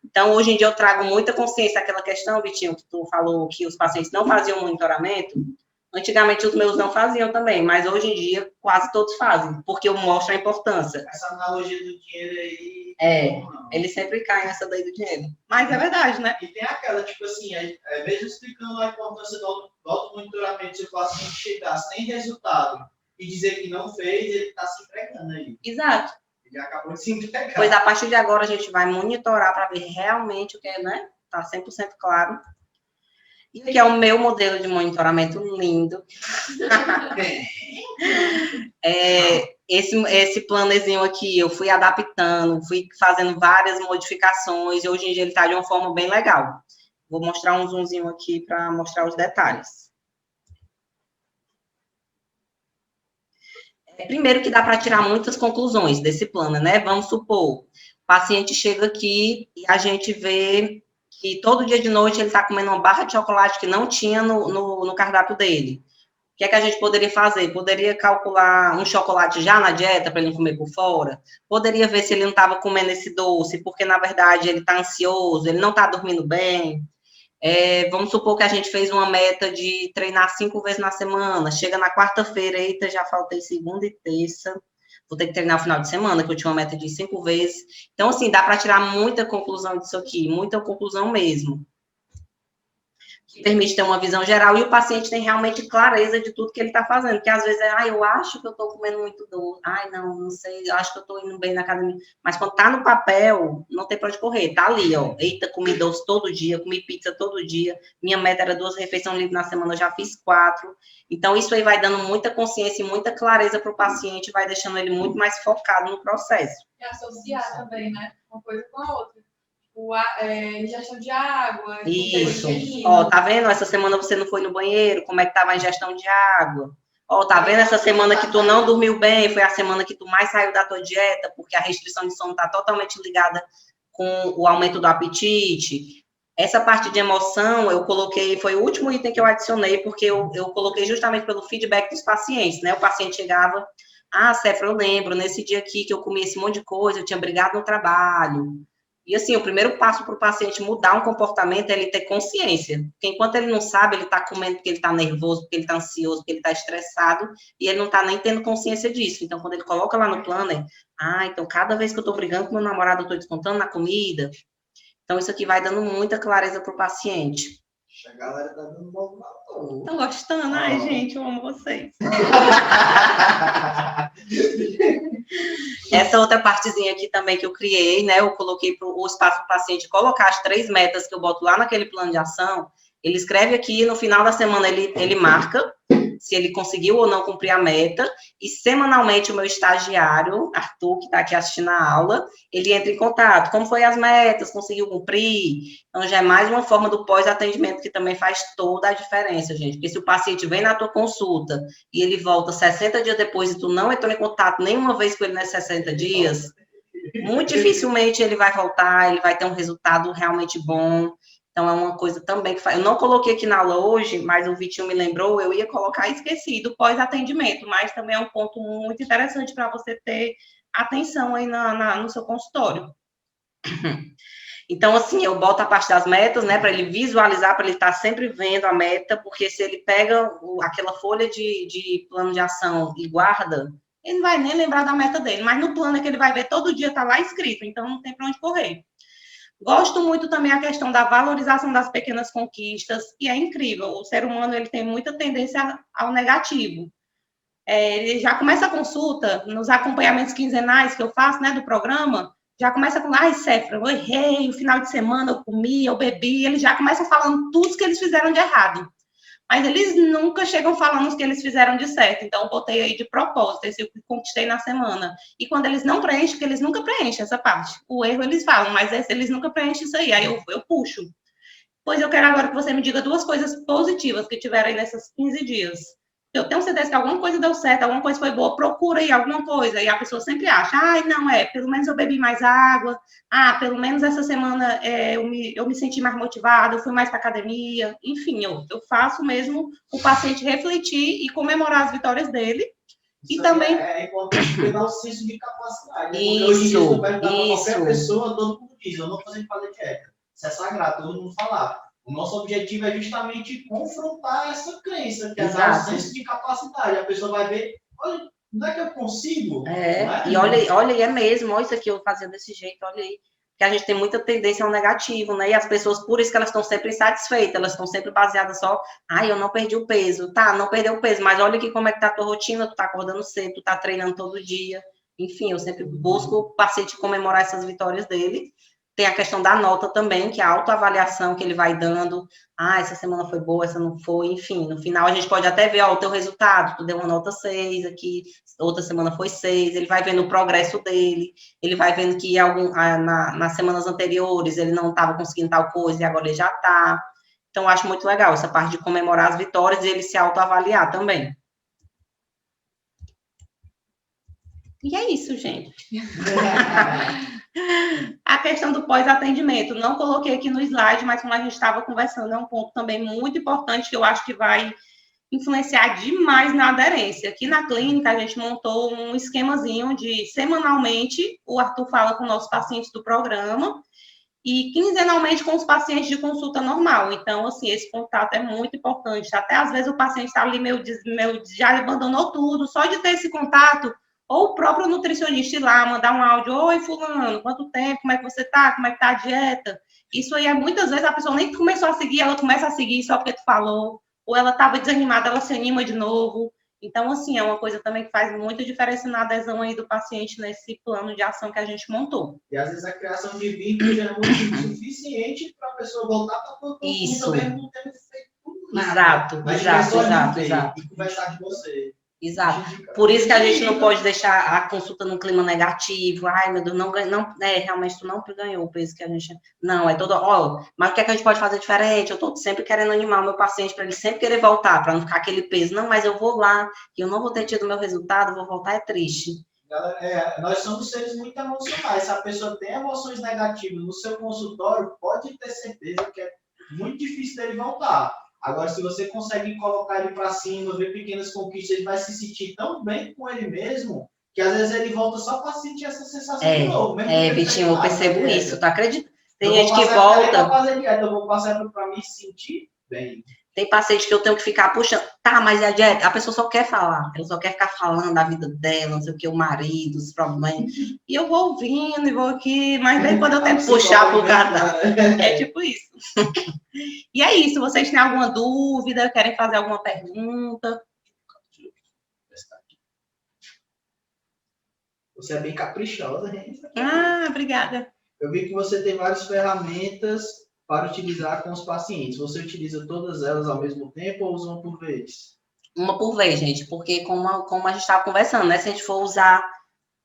[SPEAKER 4] Então, hoje em dia, eu trago muita consciência àquela questão, Vitinho, que tu falou que os pacientes não faziam monitoramento. Antigamente os meus não faziam também, mas hoje em dia quase todos fazem, porque eu mostro a importância.
[SPEAKER 3] Essa analogia do dinheiro aí.
[SPEAKER 4] Ele sempre cai nessa daí do dinheiro.
[SPEAKER 1] Mas é verdade, né?
[SPEAKER 3] E tem aquela, tipo assim, mesmo explicando a importância do automonitoramento, se o paciente chegar sem resultado e dizer que não fez, ele está se entregando aí.
[SPEAKER 1] Exato.
[SPEAKER 3] Ele acabou de se entregar.
[SPEAKER 4] Pois a partir de agora a gente vai monitorar para ver realmente o que é, né? Tá 100% claro. E aqui é o meu modelo de monitoramento lindo. Esse planezinho aqui, eu fui adaptando, fui fazendo várias modificações, e hoje em dia ele está de uma forma bem legal. Vou mostrar um zoomzinho aqui para mostrar os detalhes. Primeiro que dá para tirar muitas conclusões desse plano, né? Vamos supor, o paciente chega aqui e a gente vê que todo dia de noite ele está comendo uma barra de chocolate que não tinha no cardápio dele. O que é que a gente poderia fazer? Poderia calcular um chocolate já na dieta para ele não comer por fora? Poderia ver se ele não estava comendo esse doce, porque, na verdade, ele está ansioso, ele não está dormindo bem. Vamos supor que a gente fez uma meta de treinar 5 vezes na semana. Chega na quarta-feira, eita, já faltei segunda e terça. Vou ter que treinar no final de semana, que eu tinha uma meta de 5 vezes. Então, assim, dá para tirar muita conclusão disso aqui, muita conclusão mesmo. Que permite ter uma visão geral e o paciente tem realmente clareza de tudo que ele está fazendo. Porque às vezes eu acho que eu estou comendo muito doce. Não sei, eu acho que eu estou indo bem na academia. Mas quando está no papel, não tem para onde correr. Está ali, ó. Eita, comi doce todo dia, comi pizza todo dia. Minha meta era 2 refeições livres na semana, eu já fiz 4. Então, isso aí vai dando muita consciência e muita clareza para o paciente, vai deixando ele muito mais focado no processo.
[SPEAKER 2] E associar também, né? Uma coisa com a outra. Ingestão de água.
[SPEAKER 4] Isso. Ó, tá vendo? Essa semana você não foi no banheiro, como é que tava a ingestão de água? Ó, tá vendo? Essa semana que tu não dormiu bem, foi a semana que tu mais saiu da tua dieta, porque a restrição de sono tá totalmente ligada com o aumento do apetite. Essa parte de emoção, eu coloquei, foi o último item que eu adicionei, porque eu coloquei justamente pelo feedback dos pacientes, né? O paciente chegava, Cefra, eu lembro, nesse dia aqui que eu comi esse monte de coisa, eu tinha brigado no trabalho. E, assim, o primeiro passo para o paciente mudar um comportamento é ele ter consciência. Porque enquanto ele não sabe, ele está comendo porque ele está nervoso, porque ele está ansioso, porque ele está estressado, e ele não está nem tendo consciência disso. Então, quando ele coloca lá no planner, então cada vez que eu estou brigando com meu namorado, eu estou descontando na comida. Então, isso aqui vai dando muita clareza para o paciente.
[SPEAKER 3] A galera tá dando bom valor.
[SPEAKER 1] Estão gostando? Ai, gente, eu amo vocês.
[SPEAKER 4] Essa outra partezinha aqui também que eu criei, né? Eu coloquei o espaço para o paciente colocar as 3 metas que eu boto lá naquele plano de ação. Ele escreve aqui, no final da semana ele marca se ele conseguiu ou não cumprir a meta, e semanalmente o meu estagiário, Arthur, que está aqui assistindo a aula, ele entra em contato. Como foi as metas? Conseguiu cumprir? Então, já é mais uma forma do pós-atendimento que também faz toda a diferença, gente. Porque se o paciente vem na tua consulta e ele volta 60 dias depois e tu não entrou em contato nenhuma vez com ele nesses 60 dias, muito dificilmente ele vai voltar, ele vai ter um resultado realmente bom. Então, é uma coisa também que faz. Eu não coloquei aqui na aula hoje, mas o Vitinho me lembrou, eu ia colocar e esqueci do pós-atendimento, mas também é um ponto muito interessante para você ter atenção aí no seu consultório. Então, assim, eu boto a parte das metas, né, para ele visualizar, para ele estar sempre vendo a meta, porque se ele pega aquela folha de plano de ação e guarda, ele não vai nem lembrar da meta dele, mas no plano é que ele vai ver todo dia, está lá escrito, então não tem para onde correr. Gosto muito também a questão da valorização das pequenas conquistas, e é incrível, o ser humano ele tem muita tendência ao negativo. Ele já começa a consulta, nos acompanhamentos quinzenais que eu faço, né, do programa, já começa com, Cefra, eu errei, o final de semana eu comi, eu bebi, eles já começam falando tudo que eles fizeram de errado. Mas eles nunca chegam falando os que eles fizeram de certo. Então, eu botei aí de propósito, esse eu conquistei na semana. E quando eles não preenchem, porque eles nunca preenchem essa parte. O erro eles falam, mas eles nunca preenchem isso aí. Aí eu puxo. Pois eu quero agora que você me diga 2 coisas positivas que tiveram aí nesses 15 dias. Eu tenho certeza que alguma coisa deu certo, alguma coisa foi boa, procura aí alguma coisa. E a pessoa sempre acha, não pelo menos eu bebi mais água, pelo menos essa semana eu me senti mais motivada, eu fui mais para academia. Enfim, eu faço mesmo o paciente refletir e comemorar as vitórias dele.
[SPEAKER 3] Isso
[SPEAKER 1] e também
[SPEAKER 3] é importante pegar o senso de capacidade.
[SPEAKER 4] Isso.
[SPEAKER 3] Qualquer pessoa, todo mundo diz, eu não estou fazendo dieta. Isso é sagrado, todo mundo falar. O nosso objetivo é justamente confrontar essa crença, que é
[SPEAKER 4] Exato.
[SPEAKER 3] a ausência de capacidade. A pessoa vai ver, olha, não é que eu consigo?
[SPEAKER 4] E olha, e é mesmo, olha isso aqui, eu fazia desse jeito, olha aí. Que a gente tem muita tendência ao negativo, né? E as pessoas, por isso que elas estão sempre insatisfeitas, elas estão sempre baseadas só, eu não perdi o peso. Tá, não perdeu o peso, mas olha aqui como é que tá a tua rotina, tu tá acordando cedo, tu tá treinando todo dia. Enfim, eu sempre busco o paciente comemorar essas vitórias dele. Tem a questão da nota também, que é a autoavaliação que ele vai dando. Essa semana foi boa, essa não foi. Enfim, no final a gente pode até ver, o teu resultado, tu deu uma nota 6 aqui, outra semana foi 6. Ele vai vendo o progresso dele, ele vai vendo que nas semanas anteriores ele não estava conseguindo tal coisa e agora ele já está. Então, eu acho muito legal essa parte de comemorar as vitórias e ele se autoavaliar também.
[SPEAKER 1] E é isso, gente. A questão do pós-atendimento, não coloquei aqui no slide, mas como a gente estava conversando, é um ponto também muito importante que eu acho que vai influenciar demais na aderência. Aqui na clínica, a gente montou um esquemazinho de, semanalmente, o Arthur fala com nossos pacientes do programa e quinzenalmente com os pacientes de consulta normal. Então, assim, esse contato é muito importante. Até, às vezes, o paciente está ali já abandonou tudo, só de ter esse contato, ou o próprio nutricionista ir lá, mandar um áudio, oi, fulano, quanto tempo, como é que você tá, como é que tá a dieta? Isso aí, muitas vezes, a pessoa nem começou a seguir, ela começa a seguir só porque tu falou, ou ela estava desanimada, ela se anima de novo. Então, assim, é uma coisa também que faz muita diferença na adesão aí do paciente nesse plano de ação que a gente montou.
[SPEAKER 3] E, às vezes, a criação de vínculo já é motivo suficiente para a pessoa voltar para a consulta mesmo não tendo feito tudo nada.
[SPEAKER 4] Exato.
[SPEAKER 3] E conversar com você.
[SPEAKER 4] Exato. Por isso que a gente não pode deixar a consulta num clima negativo. Ai, meu Deus, realmente tu não ganhou o peso que a gente... Não, é todo... mas o que é que a gente pode fazer diferente? Eu tô sempre querendo animar o meu paciente para ele sempre querer voltar, para não ficar aquele peso. Não, mas eu vou lá, que eu não vou ter tido meu resultado, vou voltar, é triste.
[SPEAKER 3] Nós somos seres muito emocionais. Se a pessoa tem emoções negativas no seu consultório, pode ter certeza que é muito difícil dele voltar. Agora, se você consegue colocar ele para cima, ver pequenas conquistas, ele vai se sentir tão bem com ele mesmo, que às vezes ele volta só para sentir essa sensação de novo.
[SPEAKER 4] Vitinho, eu percebo isso, tu acredita? Tem gente que volta...
[SPEAKER 3] Eu vou passar para me sentir bem.
[SPEAKER 4] Tem paciente que eu tenho que ficar puxando. Tá, mas a dieta, a pessoa só quer falar. Ela só quer ficar falando da vida dela, não sei o que, o marido, os problemas. E eu vou ouvindo e vou aqui, mas daí quando eu tento puxar pro cara, é tipo isso. E é isso. Vocês têm alguma dúvida? Querem fazer alguma pergunta?
[SPEAKER 3] Você é bem caprichosa, gente.
[SPEAKER 1] Obrigada.
[SPEAKER 3] Eu vi que você tem várias ferramentas para utilizar com os pacientes. Você utiliza todas elas ao mesmo tempo ou usa uma por vez?
[SPEAKER 4] Uma por vez, gente, porque como a gente estava conversando, né? Se a gente for usar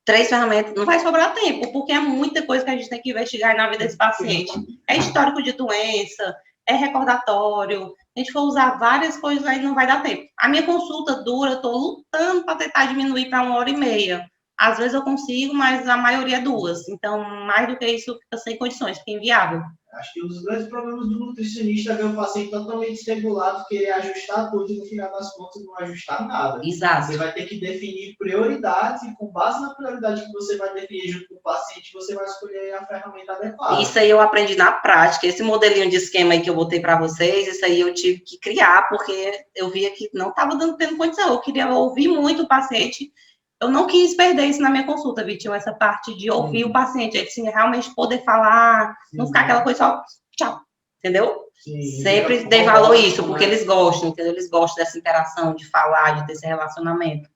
[SPEAKER 4] 3 ferramentas, não vai sobrar tempo, porque é muita coisa que a gente tem que investigar na vida desse paciente. É histórico de doença, é recordatório. Se a gente for usar várias coisas, aí não vai dar tempo. A minha consulta dura, eu estou lutando para tentar diminuir para 1h30. Às vezes eu consigo, mas a maioria é 2. Então, mais do que isso, fica sem condições, fica inviável.
[SPEAKER 3] Acho que um dos grandes problemas do nutricionista é ver o paciente totalmente desregulado, querer ajustar tudo e no final das contas não ajustar nada.
[SPEAKER 4] Exato.
[SPEAKER 3] Você vai ter que definir prioridades e com base na prioridade que você vai definir junto com o paciente, você vai escolher a ferramenta adequada.
[SPEAKER 4] Isso aí eu aprendi na prática. Esse modelinho de esquema aí que eu botei para vocês, isso aí eu tive que criar, porque eu via que não estava tendo condição. Eu queria ouvir muito o paciente. Eu não quis perder isso na minha consulta, Vitinho, essa parte de ouvir o paciente, assim, realmente poder falar, não ficar aquela coisa só, tchau, entendeu?
[SPEAKER 3] Sim,
[SPEAKER 4] sempre dei valor a isso, porque eles gostam, entendeu? Eles gostam dessa interação, de falar, de ter esse relacionamento.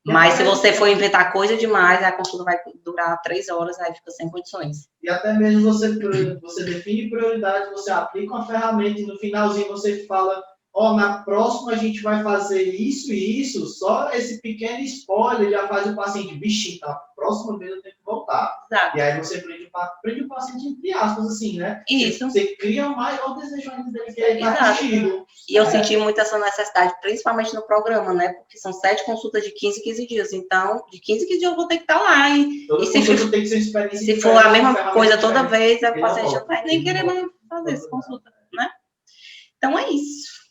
[SPEAKER 4] Mas se você for inventar coisa demais, a consulta vai durar 3 horas, aí fica sem condições.
[SPEAKER 3] E até mesmo você define prioridade, você aplica uma ferramenta e no finalzinho você fala, na próxima a gente vai fazer isso e isso, só esse pequeno spoiler já faz o paciente, bichinho, tá? Próxima vez eu tenho que voltar.
[SPEAKER 1] Exato.
[SPEAKER 3] E aí você prende o paciente entre aspas, assim, né?
[SPEAKER 1] Isso.
[SPEAKER 3] Você cria o maior desejo ainda dele, que é estar contigo.
[SPEAKER 4] E eu senti muito essa necessidade, principalmente no programa, né? Porque são 7 consultas de 15 em 15 dias. Então, de 15 em 15 dias eu vou ter que estar lá. E
[SPEAKER 3] tem que ser experiência.
[SPEAKER 4] Se for a mesma coisa toda vez, o paciente não vai nem querer mais fazer essa consulta, né? Então, é isso.